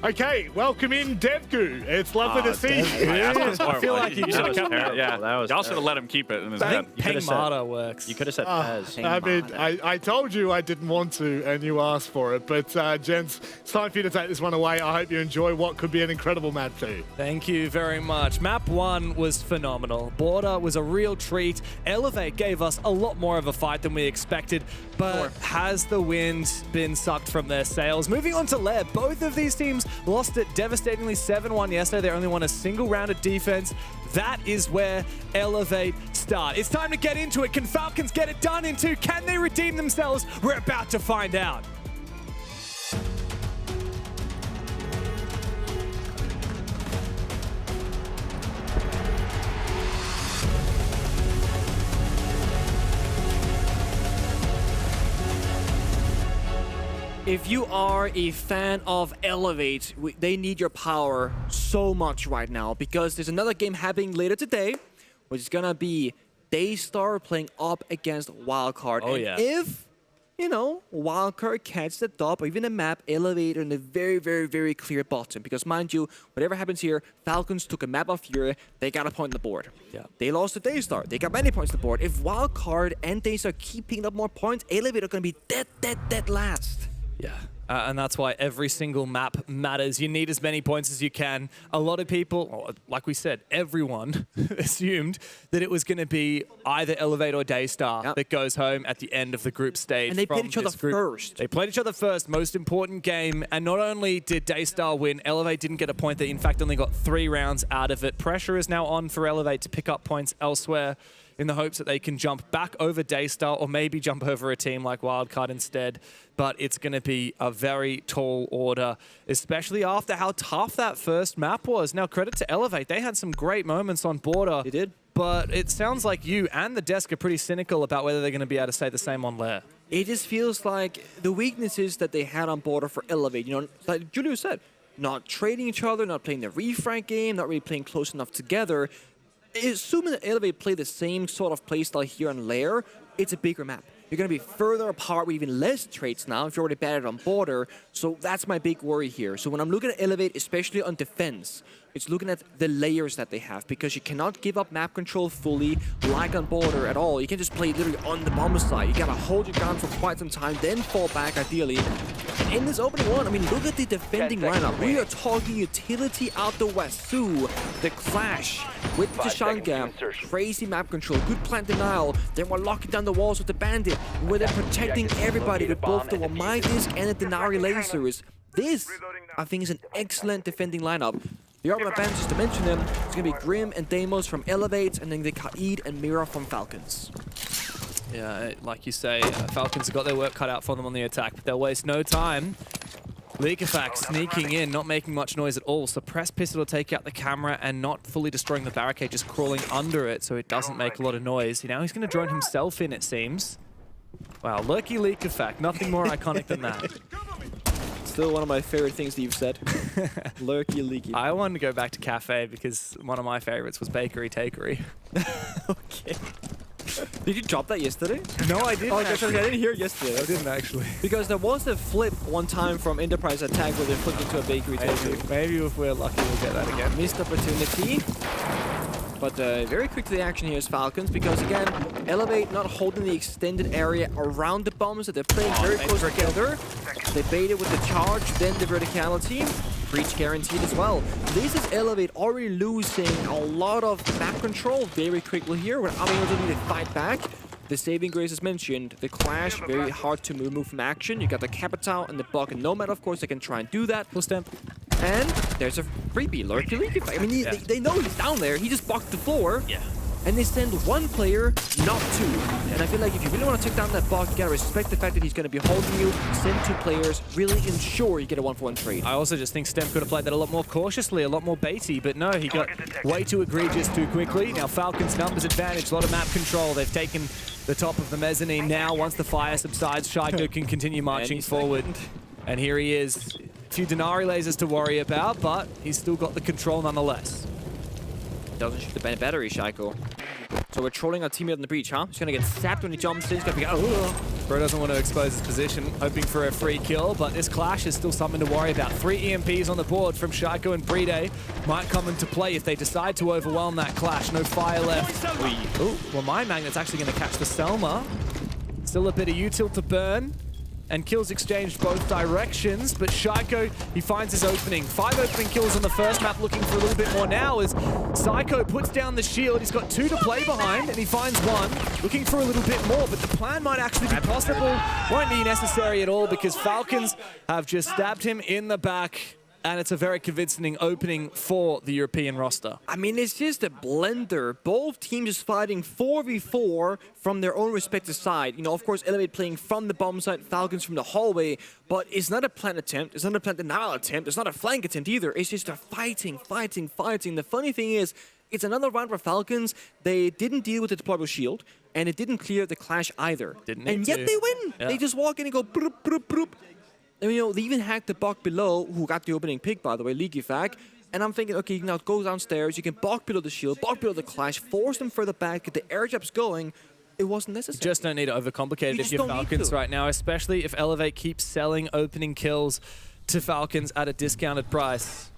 Okay, welcome in Devgu. It's lovely to see you. I feel like you should have kept terrible. Yeah, That was y'all should have let him keep it in his I head. think Peng Mata works. You could have said Pez. I mean, I told you I didn't want to, and you asked for it. But, gents, it's time for you to take this one away. I hope you enjoy what could be an incredible map 2. Thank you very much. Map 1 was phenomenal. Border was a real treat. Elevate gave us a lot more of a fight than we expected, but has the wind been sucked from their sails? Moving on to Lair, both of these teams lost it devastatingly 7-1 yesterday. They only won a single round of defense. That is where Elevate start. It's time to get into it. Can Falcons get it done in 2? Can they redeem themselves? We're about to find out. If you are a fan of Elevate, they need your power so much right now because there's another game happening later today, which is gonna be Daystar playing up against Wildcard. Oh, and yeah. If, you know, Wildcard catches the top or even a map, Elevate are in a very, very, very clear bottom. Because mind you, whatever happens here, Falcons took a map off Fury, they got a point on the board. Yeah. They lost to Daystar, they got many points on the board. If Wildcard and Daystar keep picking up more points, Elevate are gonna be dead last. Yeah, and that's why every single map matters. You need as many points as you can. A lot of people, or like we said, everyone assumed that it was going to be either Elevate or Daystar that goes home at the end of the group stage. And they played each other first. They played each other first, most important game. And not only did Daystar win, Elevate didn't get a point. They, in fact, only got 3 rounds out of it. Pressure is now on for Elevate to pick up points elsewhere in the hopes that they can jump back over Daystar or maybe jump over a team like Wildcard instead. But it's going to be a very tall order, especially after how tough that first map was. Now, credit to Elevate. They had some great moments on Border. They did. But it sounds like you and the desk are pretty cynical about whether they're going to be able to say the same on Lair. It just feels like the weaknesses that they had on Border for Elevate, you know, like Julio said, not trading each other, not playing the refrank game, not really playing close enough together. Assuming that Elevate play the same sort of playstyle here on Lair, it's a bigger map. You're going to be further apart with even less traits now if you're already batted on Border. So that's my big worry here. So when I'm looking at Elevate, especially on defense, it's looking at the layers that they have because you cannot give up map control fully like on Border at all. You can just play literally on the bomber side. You got to hold your ground for quite some time, then fall back ideally. And in this opening one, I mean, look at the defending lineup. We are talking utility out the west. Sue, the Clash with the Shanga, crazy map control, good plant denial. Then we're locking down the walls with the Bandit. We're then protecting everybody with both the Wamai and the Denari lasers. This, I think, is an excellent defending lineup. The Arbor Band, just to mention them, it's going to be Grim and Deimos from Elevate, and then the Kaid and Mira from Falcons. Yeah, like you say, Falcons have got their work cut out for them on the attack, but they'll waste no time. Liquefact sneaking in, not making much noise at all. Suppressed Pistol will take out the camera and not fully destroying the barricade, just crawling under it so it doesn't make a lot of noise. Now he's going to drone himself in, it seems. Wow, Lurky Liquefact, nothing more iconic than that. Still one of my favorite things that you've said. Lurky Leaky. I wanted to go back to cafe because one of my favorites was Bakery Takery. Okay. Did you drop that yesterday? No, I didn't. Oh, I didn't hear it yesterday. I didn't actually. Because there was a flip one time from Enterprise Attack where they flipped into a Bakery Takery. Maybe if we're lucky, we'll get that again. Missed opportunity. But very quick to the action here is Falcons because, again, Elevate not holding the extended area around the bombs that they're playing very close together. They baited with the charge, then the verticality. Breach guaranteed as well. This is Elevate already losing a lot of map control very quickly here without being able to fight back. The saving grace is mentioned. The Clash, very hard to move from action. You got the Capital and the Bug and Nomad, of course, they can try and do that. Full stamp. And there's a freebie, Lurky Leaky. I mean, they know he's down there. He just blocked the floor. Yeah. And they send one player, not 2. And I feel like if you really want to take down that bug, you gotta respect the fact that he's gonna be holding you, send 2 players, really ensure you get a 1-for-1 trade. I also just think Stem could have played that a lot more cautiously, a lot more baity, but no, he got way too egregious too quickly. Now Falcons numbers advantage, a lot of map control. They've taken the top of the mezzanine now. Once the fire subsides, Shaiko can continue marching forward. And here he is. A few Denari lasers to worry about, but he's still got the control nonetheless. Doesn't shoot the battery, Shaiko. So we're trolling our teammate on the breach, huh? He's gonna get sapped when he jumps in. He's gonna be Bro doesn't want to expose his position, hoping for a free kill, but this clash is still something to worry about. 3 EMPs on the board from Shaiko and Bride might come into play if they decide to overwhelm that clash. No fire left. Ooh, well, Mind Magnet's actually going to catch the Selma. Still a bit of util to burn. And kills exchanged both directions, but Shaiko, he finds his opening. 5 opening kills on the first map, looking for a little bit more now as Psycho puts down the shield. He's got 2 to play behind, and he finds 1, looking for a little bit more, but the plan might actually be possible. Won't be necessary at all because Falcons have just stabbed him in the back, and it's a very convincing opening for the European roster. I mean, it's just a blender. Both teams is fighting 4v4 from their own respective side. You know, of course, Elevate playing from the bomb side, Falcons from the hallway, but it's not a plant attempt, it's not a plant denial attempt, it's not a flank attempt either. It's just a fighting. The funny thing is, it's another round for Falcons. They didn't deal with the deployable shield, and it didn't clear the clash either. And yet they win. Yeah. They just walk in and go broop, broop, broop. And, you know, they even hacked the bug below, who got the opening pick, by the way, Leaky Fag. And I'm thinking, okay, now go downstairs, you can bog below the shield, bog below the clash, force them further back, get the air jabs going. It wasn't necessary. You just don't need to overcomplicate it if you're Falcons right now, especially if Elevate keeps selling opening kills to Falcons at a discounted price.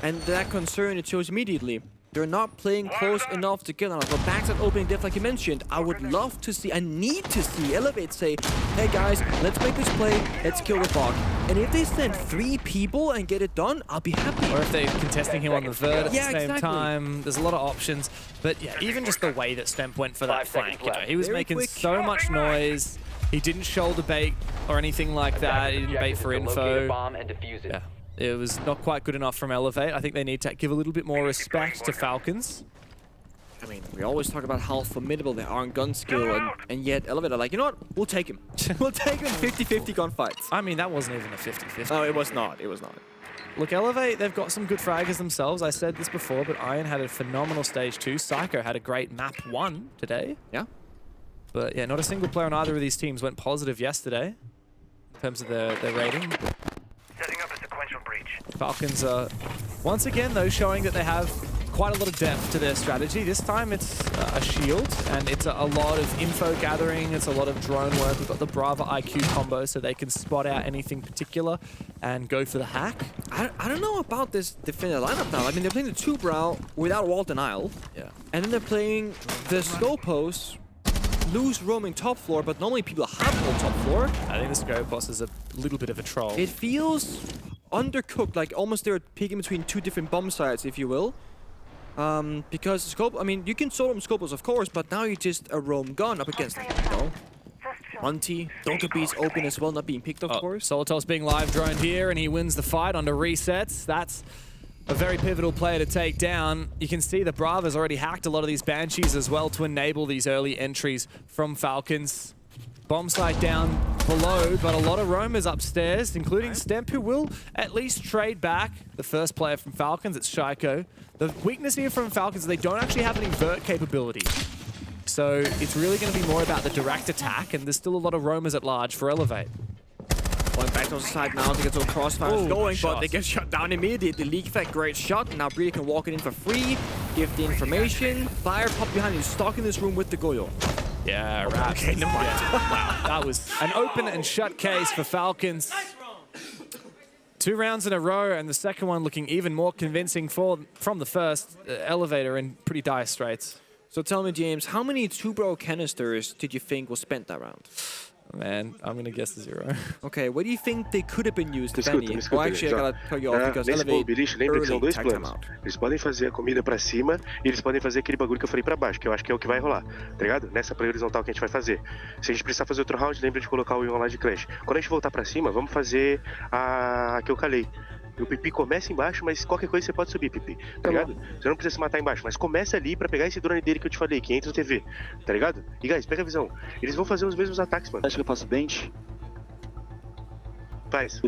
And that concern, it shows immediately. They're not playing close enough together. Now, go back to that opening diff like you mentioned. I would love to see, I need to see Elevate say, hey guys, let's make this play, let's kill the bug. And if they send 3 people and get it done, I'll be happy. Or if they're contesting him on the vert at the same time. There's a lot of options. But yeah, even just the way that Stemp went for that flank, you know, he was making so much noise. He didn't shoulder bait or anything like that. He didn't bait for info. Yeah. It was not quite good enough from Elevate. I think they need to give a little bit more respect to Falcons. I mean, we always talk about how formidable they are in gun skill, and yet Elevate are like, you know what? We'll take him. We'll take him in 50-50 gunfights. I mean, that wasn't even a 50-50. No, it was not. It was not. Look, Elevate, they've got some good fraggers themselves. I said this before, but Iron had a phenomenal stage 2. Psycho had a great map 1 today. Yeah. But yeah, not a single player on either of these teams went positive yesterday in terms of their rating. Setting up a sequential breach. Falcons are, once again, though, showing that they have quite a lot of depth to their strategy. This time it's a shield, and it's a lot of info gathering. It's a lot of drone work. We've got the Brava IQ combo, so they can spot out anything particular and go for the hack. I don't know about this defender lineup now. I mean, they're playing the 2-brow without wall denial. Yeah. And then they're playing the Scopos, loose roaming top floor, but normally people have on top floor. I think the Scopos is a little bit of a troll. It feels undercooked, like almost they're picking between 2 different bomb sites, if you will. Because Scope, I mean, you can solo them Scopos, of course, but now you're just a roam gun up against them, you know? Monty, Donkabee's open as well, not being picked, of course. Solotov's being live droned here, and he wins the fight under resets. That's a very pivotal player to take down. You can see the Brava's already hacked a lot of these Banshees as well to enable these early entries from Falcons. Bomb site down below, but a lot of roamers upstairs, including Stemp, who will at least trade back the first player from Falcons. It's Shaiko. The weakness here from Falcons is they don't actually have any vert capability. So it's really going to be more about the direct attack, and there's still a lot of roamers at large for Elevate. Going back to the side now to get those crossfires going, but they get shut down immediately. Leak Effect, great shot. Now Brady can walk it in for free, give the information. Fire pop behind, he's stuck in this room with the Goyo. Yeah, right. Okay, never mind. Wow, that was an open and shut case for Falcons. 2 rounds in a row, and the second one looking even more convincing from the first. Elevator in pretty dire straits. So tell me, James, how many 2-bro canisters did you think was spent that round? Man, I'm going to guess 0. Okay, what do you think they could have been used, if any? Well, actually, I gotta cut you off because nesse Elevate beliche, lembra que são early dois planos. Eles podem fazer a comida pra cima e eles podem fazer aquele bagulho que eu falei pra baixo, que eu acho que é o que vai rolar, tá ligado? Nessa play horizontal que a gente vai fazer. Se a gente precisar fazer outro round, lembra de colocar o Ion lá de Clash. Quando a gente voltar pra cima, vamos fazer a que eu calei. O Pipi começa embaixo, mas qualquer coisa você pode subir, Pipi, tá ligado? Você não precisa se matar embaixo, mas começa ali pra pegar esse drone dele que eu te falei, que entra no TV, tá ligado? E guys, pega a visão. Eles vão fazer os mesmos ataques, mano. Acho que eu faço bench. Faz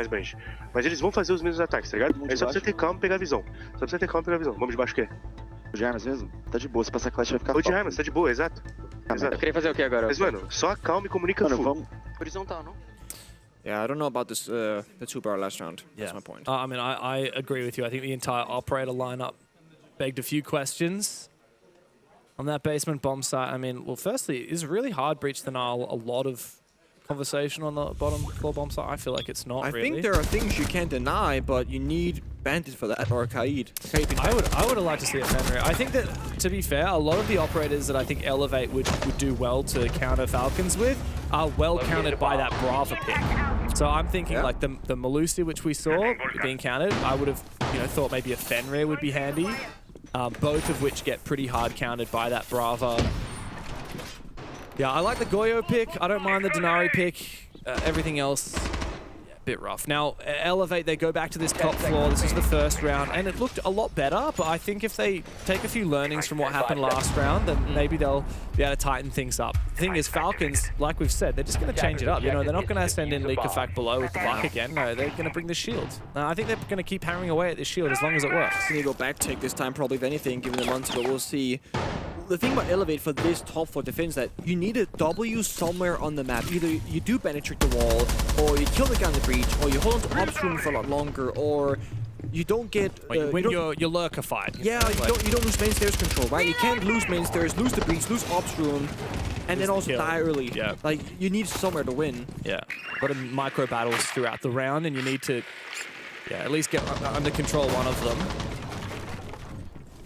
bange. Mas eles vão fazer os mesmos ataques, tá ligado? É só precisa ter calma e pegar a visão. Vamos de baixo o quê? O de armas mesmo? Tá de boa, se passar clash vai ficar O de armas, tá de boa, exato. Eu queria fazer o que agora? Mas, mano, só calma e comunica full. Vamos horizontal, não? Yeah, I don't know about this, the 2-bar last round. Yeah. That's my point. I mean, I agree with you. I think the entire operator lineup begged a few questions. on that basement bomb site. I mean, well, firstly, it's a really hard breach denial. A lot of conversation on the bottom floor bomb site. I feel like it's not really. I think there are things you can't deny, but you need Bandit for that, or Kaid. I would have liked to see a Fenrir. I think that, to be fair, a lot of the operators that I think Elevate would do well to counter Falcons with are well countered by that Brava pick. So I'm thinking like the Melusi, which we saw being countered, I would have thought maybe a Fenrir would be handy. Both of which get pretty hard countered by that Brava. Yeah, I like the Goyo pick. I don't mind the Denari pick. Everything else, a bit rough. Now, Elevate, they go back to this top floor. This is the first round, and it looked a lot better, but I think if they take a few learnings from what happened last round, then maybe they'll be able to tighten things up. The thing is, Falcons, like we've said, they're just going to change it up. They're not going to send in Leak-of-Fact below with the buck again. No, they're going to bring the shield. I think they're going to keep hammering away at this shield as long as it works. They go back take this time, probably, if anything, given the months, but we'll see. The thing about Elevate for this top floor defense that you need a W somewhere on the map. Either you do penetrate the wall, or you kill the guy in the breach, or you hold on to ops room for a lot longer, or you don't get... you're lurkified. Yeah, you don't lose main stairs control, right? You can't lose main stairs, lose the breach, lose ops room, and then also die early. Yeah. Like, you need somewhere to win. Yeah. A lot of micro battles throughout the round, and you need to at least get under control one of them.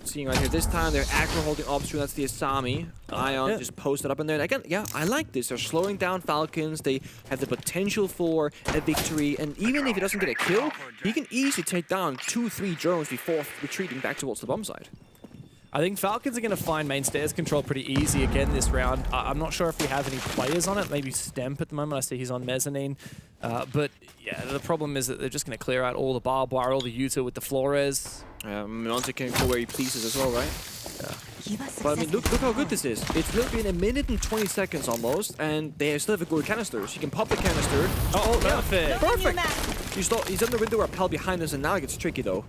Seeing right here, this time they're aggro holding ops room, that's the Asami. Ion just posted up in there. And again, yeah, I like this. They're slowing down Falcons. They have the potential for a victory. And even if he doesn't get a kill, he can easily take down 2-3 drones before retreating back towards the bomb side. I think Falcons are going to find main stairs control pretty easy again this round. I'm not sure if we have any players on it. Maybe Stemp at the moment. I see he's on mezzanine. But yeah, the problem is that they're just going to clear out all the barbed wire, all the Utah with the Flores. Monte can go where he pleases as well, right? Yeah. But I mean, look how good this is. It's really been 1 minute and 20 seconds almost, and they still have a good canister. So you can pop the canister. Oh, perfect. Perfect. He's on the window rappel behind us, and now it gets tricky though.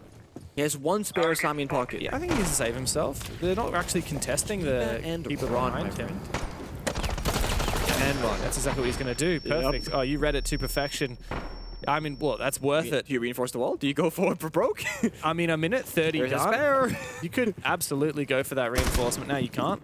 He has one spare Asami in pocket. Yeah, I think he needs to save himself. They're not actually contesting the keep it behind him. And run. That's exactly what he's going to do. Perfect. Yep. Oh, you read it to perfection. I mean, well, that's worth it. Do you reinforce the wall? Do you go forward for broke? I mean, 1 minute 30 There's a spare. You could absolutely go for that reinforcement. Now you can't.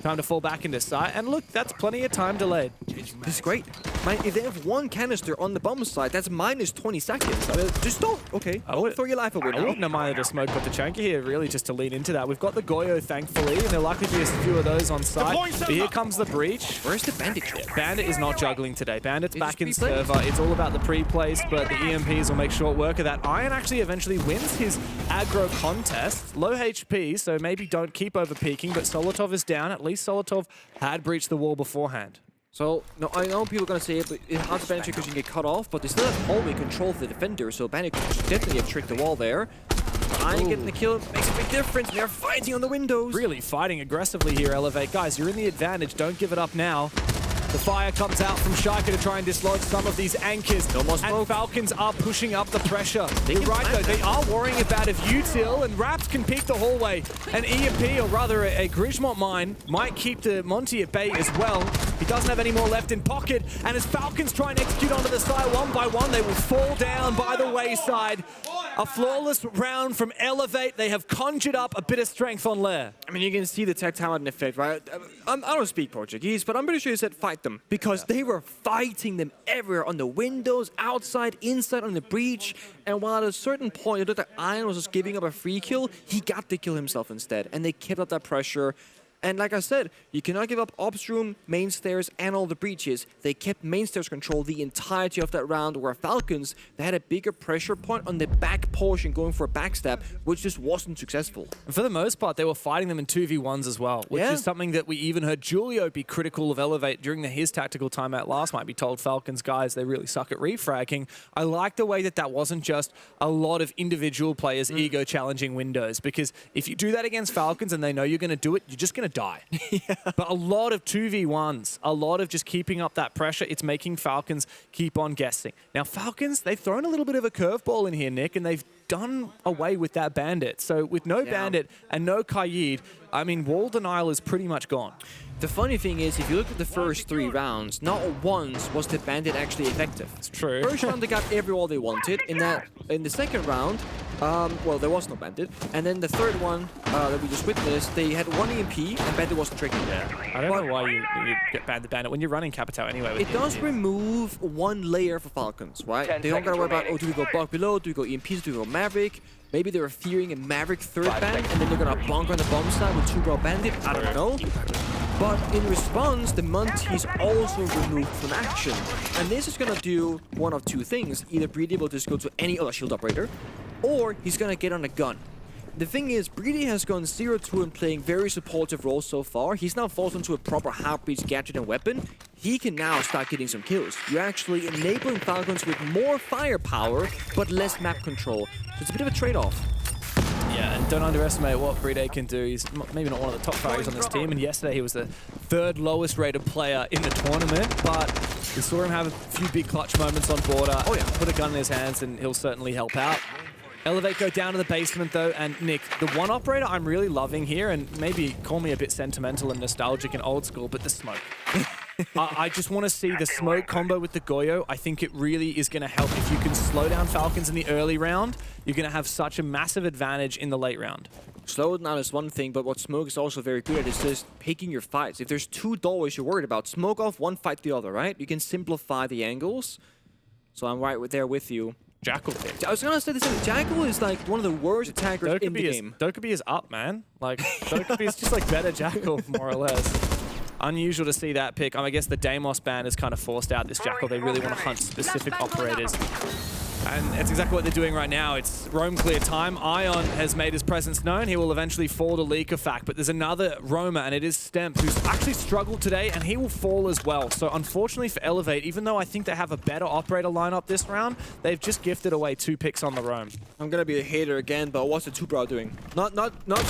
Time to fall back into sight. And look, that's plenty of time delayed. This is great. Man, if they have one canister on the bomb side, that's minus 20 seconds. I mean, just don't. Okay, don't throw your life away now. I wouldn't have minded a smoke with the Chunky here, really, just to lean into that. We've got the Goyo, thankfully, and there'll likely be a few of those on site. But here comes the breach. Where's the Bandit? Bandit is not juggling today. Bandit's back in server. It's all about the pre-plays, but the EMPs will make short work of that. Iron actually eventually wins his aggro contest. Low HP, so maybe don't keep over-peaking, but Solotov is down. At least Solotov had breached the wall beforehand. So, no, I know people are going to say it's hard to penetrate because you can get cut off, but they still have hallway control for the defender, so Bandit could definitely have tricked the wall there. Iron getting the kill makes a big difference. They're fighting on the windows. Really fighting aggressively here, Elevate. Guys, you're in the advantage. Don't give it up now. The fire comes out from Shika to try and dislodge some of these anchors. And Falcons are pushing up the pressure. You're right, though. They are worrying about if Util and Raps can peek the hallway. An EMP, or rather a Grismont mine, might keep the Monty at bay as well. He doesn't have any more left in pocket. And as Falcons try and execute onto the side one by one, they will fall down by the wayside. A flawless round from Elevate. They have conjured up a bit of strength on Lair. I mean, you can see the tech talent effect, right? I don't speak Portuguese, but I'm pretty sure you said fight them because they were fighting them everywhere on the windows, outside, inside, on the breach. And while at a certain point, it looked like Iron was just giving up a free kill, he got the kill himself instead. And they kept up that pressure. And like I said, you cannot give up ops room, main stairs, and all the breaches. They kept main stairs control the entirety of that round, where Falcons, they had a bigger pressure point on the back portion going for a backstab, which just wasn't successful. And for the most part, they were fighting them in 2v1s as well, which is something that we even heard Julio be critical of Elevate during his tactical timeout last night. He told Falcons, guys, they really suck at refragging. I like the way that wasn't just a lot of individual players ego challenging windows, because if you do that against Falcons and they know you're going to do it, you're just going to die. But a lot of 2v1s, a lot of just keeping up that pressure, it's making Falcons keep on guessing. Now, Falcons, they've thrown a little bit of a curveball in here, Nick, and they've done away with that Bandit. So with no Bandit and no Kaid, I mean, wall denial is pretty much gone. The funny thing is, if you look at the first 3 rounds, not once was the Bandit actually effective. It's true. First round, they got every wall they wanted. In the second round, well, there was no Bandit. And then the third one that we just witnessed, they had 1 EMP, and Bandit wasn't tricking. Yeah. I don't know why you get Bandit when you're running Capitao anyway. With It does remove 1 layer for Falcons, right? 10 They don't gotta worry about, seconds oh, do we go Buck below, do we go EMPs, do we go Maverick? Maybe they were fearing a Maverick third ban, and then they're gonna bunker on the bomb side with 2 Brawl Bandit. I don't know. But in response, the Munty's also removed from action. And this is gonna do one of 2 things. Either Breedy will just go to any other shield operator, or he's gonna get on a gun. The thing is, Breedy has gone 0-2 and playing very supportive roles so far. He's now forced into a proper heartbeat gadget and weapon. He can now start getting some kills. You're actually enabling Falcons with more firepower, but less map control. So it's a bit of a trade-off. Yeah, and don't underestimate what Breedy can do. He's maybe not one of the top priorities on this team, and yesterday he was the 3rd lowest rated player in the tournament, but we saw him have a few big clutch moments on border. Oh yeah, put a gun in his hands and he'll certainly help out. Elevate go down to the basement though, and Nick, the one operator I'm really loving here, and maybe call me a bit sentimental and nostalgic and old school, but the smoke. I just want to see the smoke combo with the Goyo. I think it really is going to help. If you can slow down Falcons in the early round, you're going to have such a massive advantage in the late round. Slow it down is one thing, but what Smoke is also very good at is just picking your fights. If there's 2 doorways you're worried about, smoke off one, fight the other, right? You can simplify the angles. So I'm right there with you. Jackal pick. I was gonna say the same. Jackal is like one of the worst attackers in the game. Dokkaebi is up, man. Like, Dokkaebi is just like better Jackal, more or less. Unusual to see that pick. I guess the Deimos ban has kind of forced out this Jackal. They really want to hunt specific operators. And that's exactly what they're doing right now. It's roam clear time. Ion has made his presence known. He will eventually fall to Leakafact, but there's another roamer, and it is Stemp, who's actually struggled today, and he will fall as well. So unfortunately for Elevate, even though I think they have a better operator lineup this round, they've just gifted away 2 picks on the roam. I'm gonna be a hater again, but what's the 2-bro doing? Not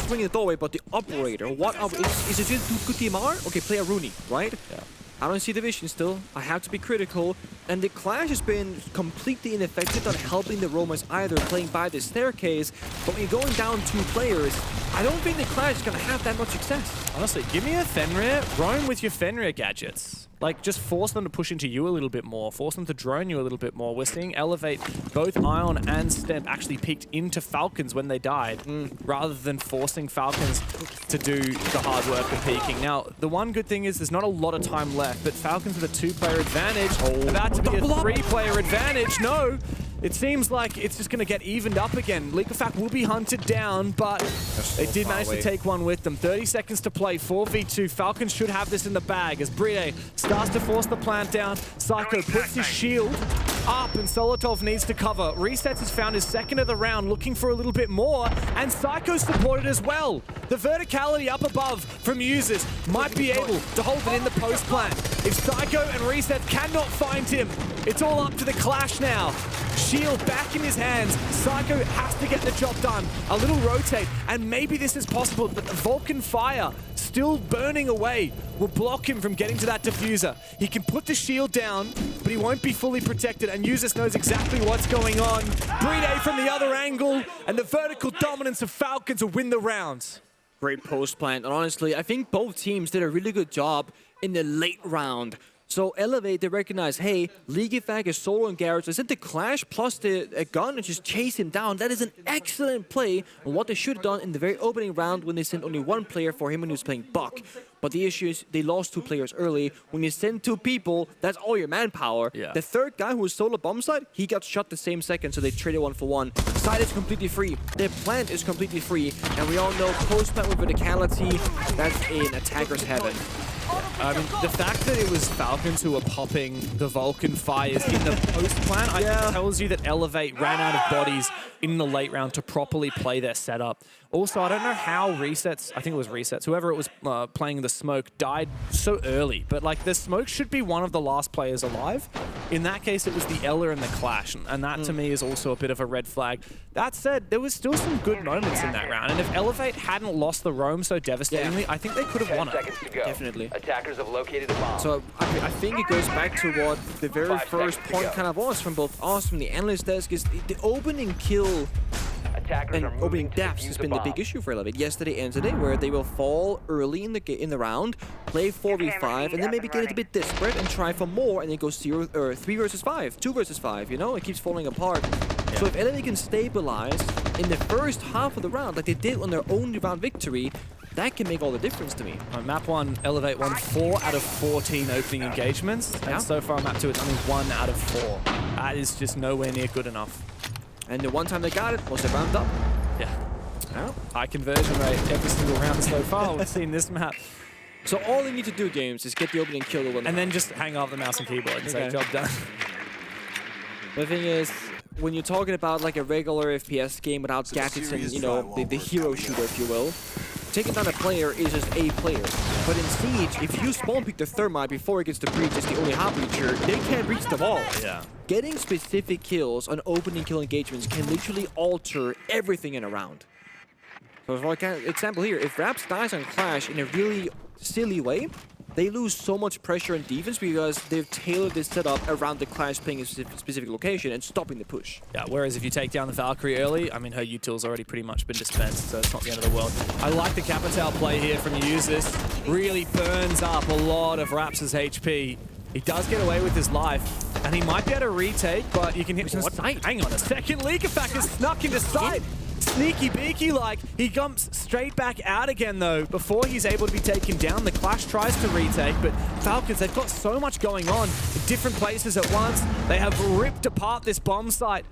swinging the doorway, but the operator. What is it just good DMR? Okay, play a Rooney, right? Yeah. I don't see the vision still. I have to be critical. And the Clash has been completely ineffective, not helping the Romans either, playing by the staircase. But when you're going down 2 players, I don't think the Clash is going to have that much success. Honestly, give me a Fenrir. Roam with your Fenrir gadgets. Like, just force them to push into you a little bit more. Force them to drone you a little bit more. We're seeing Elevate, both Ion and Stemp actually peeked into Falcons when they died, rather than forcing Falcons to do the hard work of peeking. Now, the one good thing is there's not a lot of time left, but Falcons with a 2-player advantage, about to be a 3-player advantage. No! It seems like it's just going to get evened up again. Leakafact will be hunted down, but they did manage to take one with them. 30 seconds to play, 4v2. Falcons should have this in the bag as Breedy starts to force the plant down. Psycho puts his shield up, and Solotov needs to cover. Resets has found his 2nd of the round, looking for a little bit more, and Psycho supported as well. The verticality up above from users might be able to hold it in the post plant. If Psycho and Resets cannot find him, it's all up to the Clash now. Shield back in his hands. Psycho has to get the job done. A little rotate, and maybe this is possible, but the Vulcan fire still burning away will block him from getting to that diffuser. He can put the shield down, but he won't be fully protected, and Usus knows exactly what's going on. Breedy from the other angle, and the vertical dominance of Falcons will win the round. Great post plant, and honestly, I think both teams did a really good job in the late round. So Elevate, they recognize, hey, Leakafact is solo and Garrett. They sent the Clash plus a gun and just chase him down. That is an excellent play on what they should have done in the very opening round when they sent only 1 player for him when he was playing Buck. But the issue is they lost 2 players early. When you send 2 people, that's all your manpower. Yeah. The 3rd guy who was solo bomb side, he got shot the same second, so they traded 1 for 1. Side is completely free. Their plant is completely free. And we all know post-plant with verticality, that's in attacker's heaven. I mean, the fact that it was Falcons who were popping the Vulcan fires in the post-plant, I think tells you that Elevate ran out of bodies in the late round to properly play their setup. Also, I don't know how Resets, I think it was Resets, whoever it was playing the smoke died so early, but like the smoke should be one of the last players alive. In that case, it was the Ella and the Clash, and that to me is also a bit of a red flag. That said, there was still some good moments in that round, and if Elevate hadn't lost the roam so devastatingly, I think they could have won it. Definitely. Attackers have located a bomb. So I think it goes back to what the very first point kind of was from both us, from the analyst desk, is the opening kill attackers And are moving opening to depths defuse has a been the bomb. big issue for Elevate yesterday and today, where they will fall early in the round, play 4v5, and then maybe get a bit desperate and try for more, and then go 3 versus 5, 2 versus 5. You know, it keeps falling apart. So if Elevate can stabilize in the first half of the round, like they did on their own round victory, that can make all the difference to me. On map 1, Elevate won 4 out of 14 opening engagements, and so far on map 2, it's only 1 out of 4. That is just nowhere near good enough. And the one time they got it was they ramped up. Yeah. High conversion rate every single round so far we've seen this map. So all they need to do, James, is get the opening kill to win. And then just hang off the mouse and keyboard and say, job done. The thing is, when you're talking about like a regular FPS game without gadgets and, you know, the hero shooter, if you will, taking down a player is just a player. But in Siege, if you spawn pick the Thermite before it gets to breach, it's the only hot breacher, they can't reach the wall. Yeah. Getting specific kills on opening kill engagements can literally alter everything in a round. So for example here, if Raps dies on Clash in a really silly way, they lose so much pressure and defense because they've tailored this setup around the Clash playing a specific location and stopping the push. Yeah, whereas if you take down the Valkyrie early, I mean, her util's already pretty much been dispensed, so it's not the end of the world. I like the Capital play here from Users. Really burns up a lot of Raps' HP. He does get away with his life, and he might be able to retake, but you can hit... Hang on a second, Leak Effect is snuck into sight! Sneaky beaky like, he jumps straight back out again though, before he's able to be taken down. The Clash tries to retake, but Falcons, they've got so much going on in different places at once. They have ripped apart this bomb site,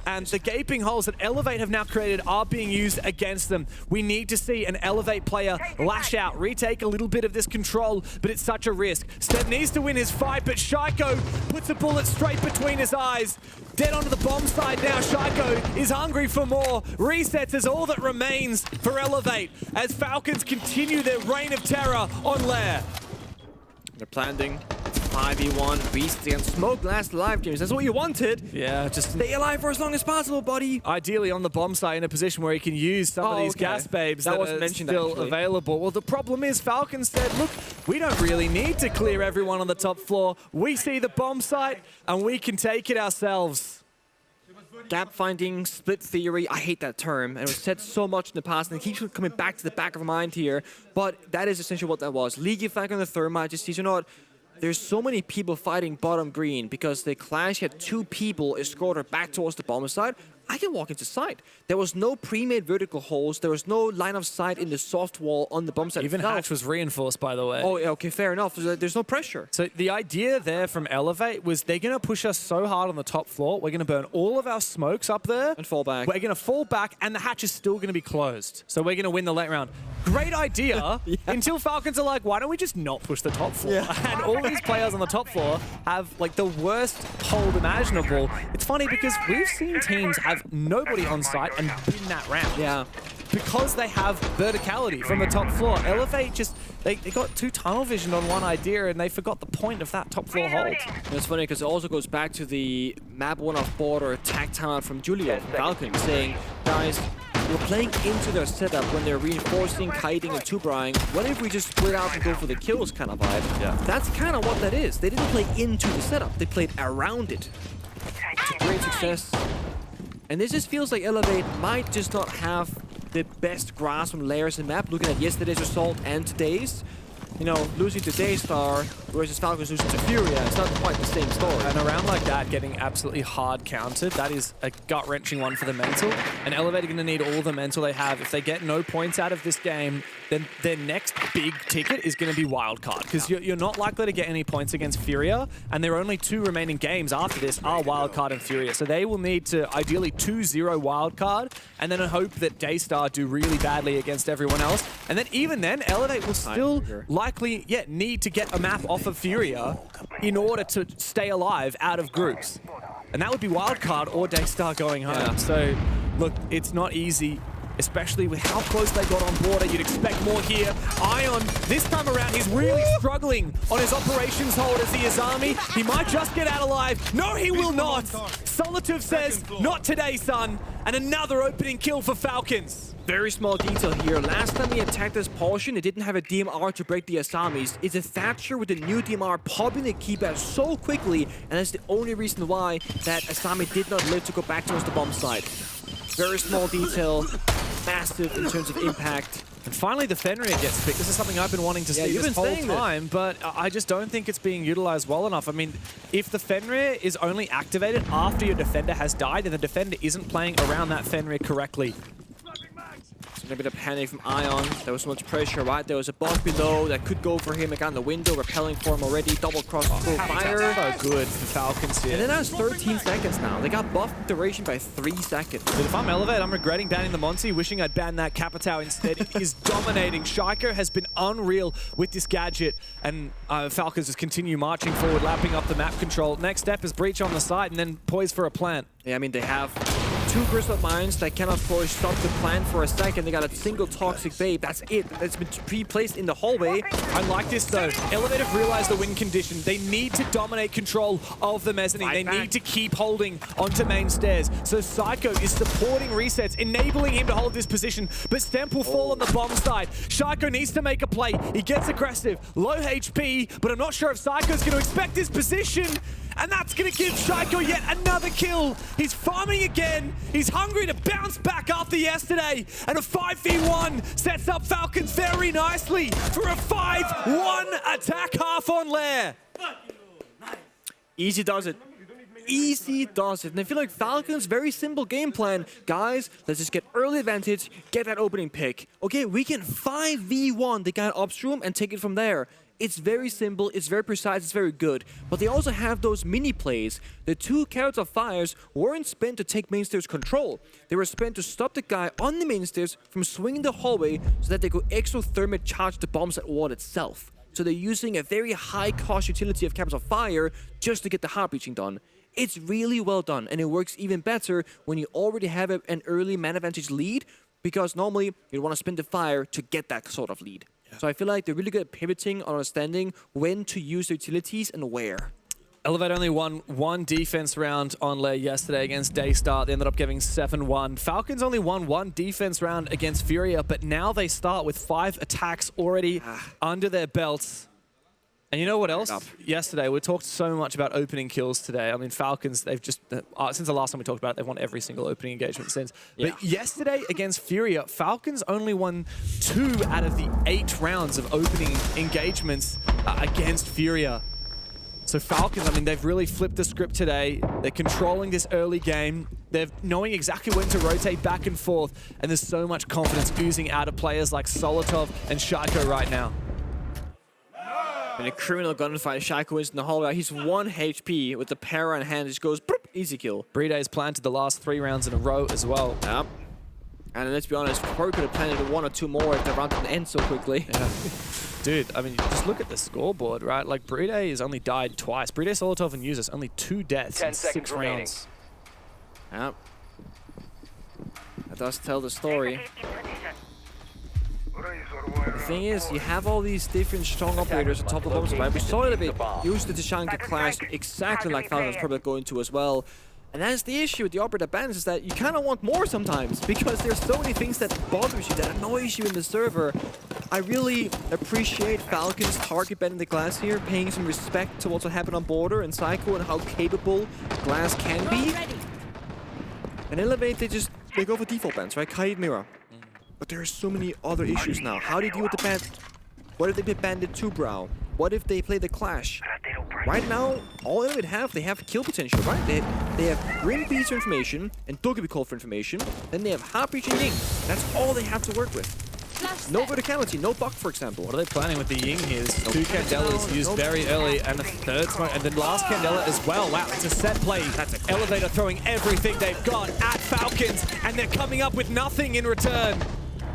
and the gaping holes that Elevate have now created are being used against them. We need to see an Elevate player lash out, retake a little bit of this control, but it's such a risk. Step needs to win his fight, but Shaiko puts a bullet straight between his eyes. Dead onto the bomb side now. Shaiko is hungry for more. Resets is all that remains for Elevate as Falcons continue their reign of terror on Lair. They're planting 5v1, Beast against Smoke last alive, James. That's what you wanted. Yeah, just stay alive for as long as possible, buddy. Ideally on the bomb site in a position where he can use some of these gas babes that wasn't are mentioned, still actually. available. Well, the problem is Falcons said, look, we don't really need to clear everyone on the top floor. We see the bomb site and we can take it ourselves. Gap finding, split theory, I hate that term. And it was said so much in the past and it keeps coming back to the back of my mind here. But that is essentially what that was. League Effect on the Thermite just sees, you know what? There's so many people fighting bottom green because the Clash had 2 people escorted back towards the bomb side. I can walk into sight. There was no pre-made vertical holes. There was no line of sight in the soft wall on the bomb site. Even itself. Hatch was reinforced, by the way. Oh, yeah, okay, fair enough. There's no pressure. So the idea there from Elevate was they're going to push us so hard on the top floor. We're going to burn all of our smokes up there. And fall back. We're going to fall back, and the hatch is still going to be closed. So we're going to win the late round. Great idea, until Falcons are like, why don't we just not push the top floor? Yeah. And all these players on the top floor have like the worst hold imaginable. It's funny because we've seen teams have nobody on site and win that round. Yeah. Because they have verticality from the top floor. Elevate just, they got too tunnel vision on one idea and they forgot the point of that top floor hold. And it's funny because it also goes back to the map 1-off border attack timeout from Julio from Falcons saying, guys, we're playing into their setup when they're reinforcing, kiting, and two-brying. What if we just split out and go for the kills kind of vibe? Yeah. That's kind of what that is. They didn't play into the setup. They played around it. It's a great success. And this just feels like Elevate might just not have the best grasp on layers and map, looking at yesterday's result and today's. You know, losing to Daystar versus Falcons losing to Furia, it's not quite the same story. And a round like that, getting absolutely hard countered, that is a gut-wrenching one for the mental. And Elevate are going to need all the mental they have. If they get no points out of this game, then their next big ticket is going to be wildcard. Because you're not likely to get any points against Furia, and their only 2 remaining games after this are wildcard and Furia. So they will need to ideally 2-0 wildcard, and then hope that Daystar do really badly against everyone else. And then even then, Elevate will still likely need to get a map off of Furia in order to stay alive out of groups. And that would be wildcard or Daystar going home. Yeah. So, look, it's not easy, especially with how close they got on border. You'd expect more here. Ion, this time around, he's really struggling on his operations hold as the Azami. He might just get out alive. No, he will not. Solative says, not today, son. And another opening kill for Falcons. Very small detail here. Last time he attacked this portion, it didn't have a DMR to break the Asamis. It's a Thatcher with a new DMR popping the keypad so quickly, and that's the only reason why that Asami did not live to go back towards the bomb site. Very small detail, massive in terms of impact. And finally, the Fenrir gets picked. This is something I've been wanting to see this whole time, but I just don't think it's being utilized well enough. I mean, if the Fenrir is only activated after your defender has died, then the defender isn't playing around that Fenrir correctly. A bit of panic from Ion. There was so much pressure, right? There was a boss below that could go for him again. The window, repelling for him already. Double cross, full fire. So good for Falcons here. And then that's 13 seconds now. They got buffed duration by 3 seconds. But if I'm Elevate, I'm regretting banning the Monty, wishing I'd banned that Capitao instead. It is dominating. Shaiko has been unreal with this gadget, and Falcons just continue marching forward, lapping up the map control. Next step is Breach on the side, and then poise for a plant. Yeah, I mean, they have 2 Crystal Mines that can, of course, stop the plant for a second. They got a single Toxic Babe. That's it. That's been pre-placed in the hallway. I like this, though. Elevate have realized the win condition. They need to dominate control of the mezzanine. They need to keep holding onto main stairs. So Psycho is supporting resets, enabling him to hold this position, but Stemp will fall on the bomb side. Shaiko needs to make a play. He gets aggressive. Low HP, but I'm not sure if Psycho's going to expect this position. And that's going to give Shaiko yet another kill. He's farming again. He's hungry to bounce back after yesterday. And a 5v1 sets up Falcons very nicely for a 5-1 attack half on Lair. Easy does it. Easy does it. And I feel like Falcons, very simple game plan. Guys, let's just get early advantage, get that opening pick. Okay, we can 5v1 the guy upstream and take it from there. It's very simple, it's very precise, it's very good. But they also have those mini plays. The 2 Carrots of Fires weren't spent to take main stairs control. They were spent to stop the guy on the main stairs from swinging the hallway so that they could exothermic charge the bombs at wall itself. So they're using a very high cost utility of Carrots of Fire just to get the heart breaching done. It's really well done, and it works even better when you already have an early man advantage lead, because normally you'd want to spend the fire to get that sort of lead. So I feel like they're really good at pivoting, understanding when to use their utilities and where. Elevate only won 1 defense round on Lair yesterday against Daystar. They ended up giving 7-1. Falcons only won 1 defense round against Furia, but now they start with 5 attacks already under their belts. And you know what else? Yesterday, we talked so much about opening kills today. I mean, Falcons, they've just, since the last time we talked about it, they've won every single opening engagement since. Yeah. But yesterday against Furia, Falcons only won 2 out of the 8 rounds of opening engagements against Furia. So Falcons, I mean, they've really flipped the script today. They're controlling this early game. They're knowing exactly when to rotate back and forth. And there's so much confidence oozing out of players like Solotov and Shaiko right now. And a criminal gunfight, Shaiko is in the hallway. He's 1 HP with the para in hand. Just goes, boop, easy kill. Breeday's planted the last 3 rounds in a row as well. Yep. And let's be honest, probably could have planted 1 or 2 more if the round didn't end so quickly. Yeah. Dude, I mean, just look at the scoreboard, right? Like, Breeday has only died twice. Breeday, Solotov, and Users, only 2 deaths in 6 rounds. Yep. That does tell the story. The thing is, you have all these different strong operators on top of the bomb supply. We saw it a bit. Used the Tashanka clash exactly like Falcons probably going to as well. And that's the issue with the operator bans, is that you kind of want more sometimes, because there's so many things that bothers you, that annoys you in the server. I really appreciate Falcons target banning the Glass here, paying some respect to what's happened on Border and Psycho and how capable Glass can be. And Elevate, they go for default bans, right? Kaid Mirror. But there are so many other issues now. How do you deal with the ban? What if they play Bandit 2 Brow? What if they play the Clash? Right now, all they have kill potential, right? They have Grim Beast for information and Dogebi Call for information. Then they have Heartbreach and Ying. That's all they have to work with. No verticality, no buck, for example. What are they planning with the Ying here? 2 Candelas used very early, and a 3rd smoke, and then last Candela as well. Wow, it's a set play. That's an Elevator throwing everything they've got at Falcons, and they're coming up with nothing in return.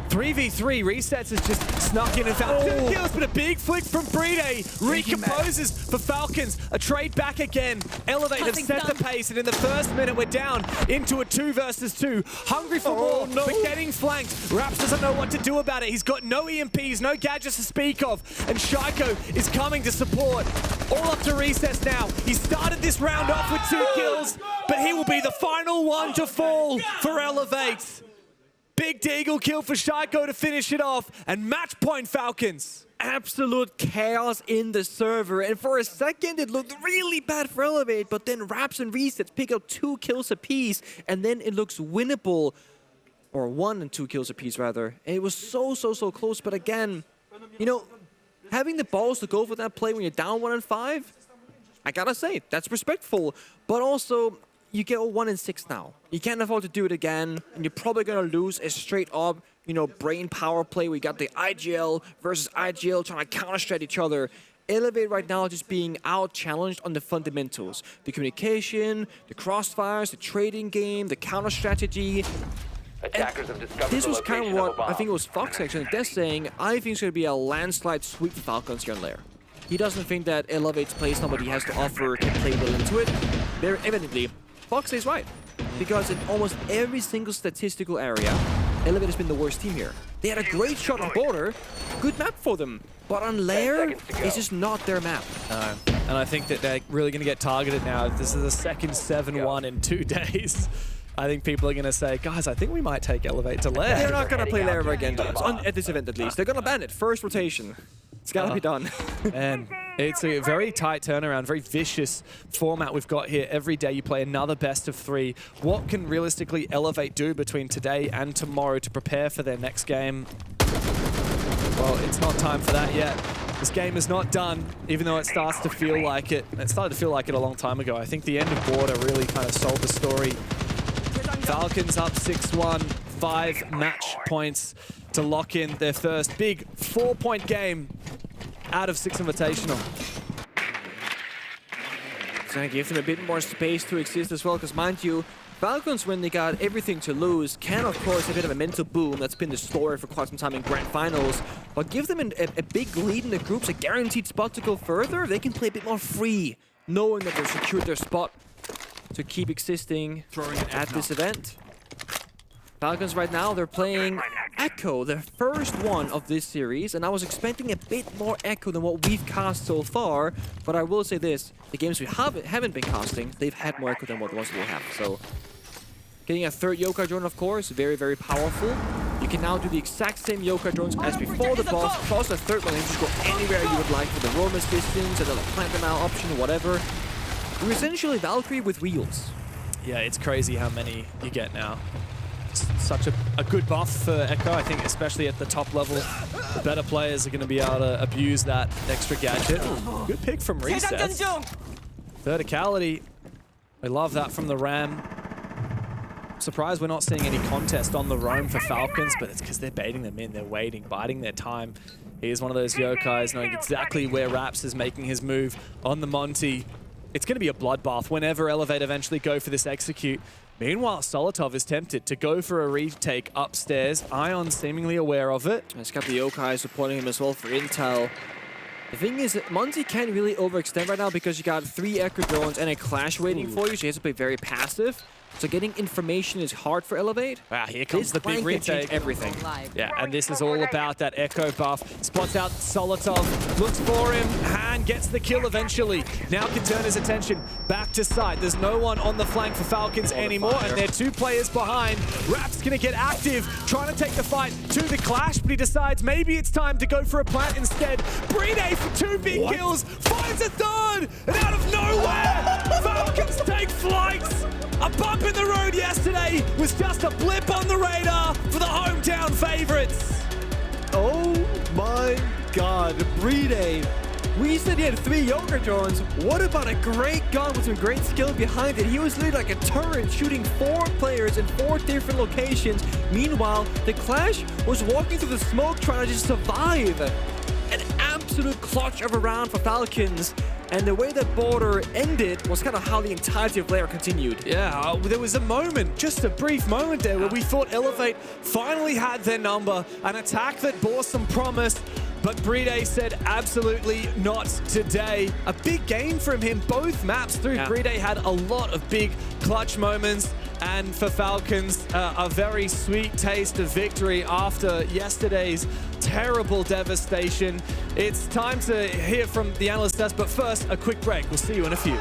3v3, Resets has just snuck in and found 2 kills, but a big flick from Breeday recomposes for Falcons. A trade back again. Elevate have set the pace, and in the first minute, we're down into a 2 versus 2. Hungry for more, but getting flanked. Raps doesn't know what to do about it. He's got no EMPs, no gadgets to speak of, and Shaiko is coming to support. All up to Resets now. He started this round off with 2 kills, but he will be the final one to fall for Elevate. Big Deagle kill for Shaiko to finish it off, and match point Falcons. Absolute chaos in the server, and for a second it looked really bad for Elevate, but then Raps and Resets pick up 2 kills apiece, and then it looks winnable. Or 1 and 2 kills apiece, rather. And it was so close, but again, you know, having the balls to go for that play when you're down 1 and 5, I gotta say, that's respectful. But also, you get a 1 and 6 now. You can't afford to do it again, and you're probably gonna lose a straight up, you know, brain power play. We got the IGL versus IGL trying to counter-strat each other. Elevate right now just being out-challenged on the fundamentals. The communication, the crossfires, the trading game, the counter-strategy. Attackers have discovered This the was kind of location what a bomb. I think it was Fox actually. They're saying, I think it's going to be a landslide sweep for Falcons here in Lair. He doesn't think that Elevate's play style, what he has to offer, can play well into it. They're evidently, Fox is right. Because in almost every single statistical area, Elevate has been the worst team here. They had a great shot on Border, good map for them. But on Lair, it's just not their map. And I think that they're really going to get targeted now. This is the second 7-1 in 2 days. I think people are going to say, guys, I think we might take Elevate to Lair. They're not going to play Lair ever again, at this event at least. They're going to ban it. First rotation. It's got to be done. And it's a very tight turnaround, very vicious format we've got here. Every day you play another best of 3. What can realistically Elevate do between today and tomorrow to prepare for their next game? Well, it's not time for that yet. This game is not done, even though it starts to feel like it. It started to feel like it a long time ago. I think the end of Border really kind of sold the story. Falcons up 6-1, 5 match points to lock in their first big 4-point game out of Six Invitational. It's going to give them a bit more space to exist as well, because mind you, Falcons, when they got everything to lose, can of course have a bit of a mental boom. That's been the story for quite some time in Grand Finals. But give them a big lead in the groups, a guaranteed spot to go further. They can play a bit more free, knowing that they've secured their spot to keep existing at this event. Falcons right now, they're playing Echo, their first one of this series, and I was expecting a bit more Echo than what we've cast so far, but I will say this, the games we haven't been casting, they've had more Echo than what the ones we'll have, so getting a third Yokai drone, of course, very powerful. You can now do the exact same Yokai drones as before the boss, plus a third one, and just go anywhere you would like for the roam assistance, and the plant them out option, whatever. We're essentially Valkyrie with wheels. Yeah, it's crazy how many you get now. Such a good buff for Echo. I think especially at the top level, the better players are going to be able to abuse that extra gadget. Ooh, good pick from Resets. Verticality. We love that from the Ram. Surprised we're not seeing any contest on the roam for Falcons, but it's because they're baiting them in. They're waiting, biding their time. Here's one of those Yokais knowing exactly where Raps is making his move on the Monty. It's going to be a bloodbath whenever Elevate eventually go for this execute. Meanwhile, Solotov is tempted to go for a retake upstairs. Ion seemingly aware of it. He's got the Yokai supporting him as well for intel. The thing is that Monty can't really overextend right now because you got 3 Echo drones and a Clash waiting for you, so he has to play very passive. So getting information is hard for Elevate. Wow, here comes the big retake. Everything. Yeah, and this is all about that Echo buff. Spots out Solotov, looks for him, and gets the kill eventually. Now can turn his attention back to side. There's no one on the flank for Falcons anymore, and they're 2 players behind. Rap's gonna get active, trying to take the fight to the Clash, but he decides maybe it's time to go for a plant instead. Brine for 2 big kills, finds a third, and out of nowhere, Falcons take flight. A bump in the road yesterday was just a blip on the radar for the hometown favorites. Oh my god, Brine. We said he had 3 Yokai drones. What about a great gun with some great skill behind it? He was literally like a turret shooting 4 players in 4 different locations. Meanwhile, the Clash was walking through the smoke trying to just survive. An absolute clutch of a round for Falcons. And the way that Border ended was kind of how the entirety of Lair continued. Yeah, there was a moment, just a brief moment there, where we thought Elevate finally had their number, an attack that bore some promise, but Bride said absolutely not today. A big game from him, both maps through. Yeah. Bride had a lot of big clutch moments, and for Falcons, a very sweet taste of victory after yesterday's terrible devastation. It's time to hear from the analyst desk, but first, a quick break. We'll see you in a few.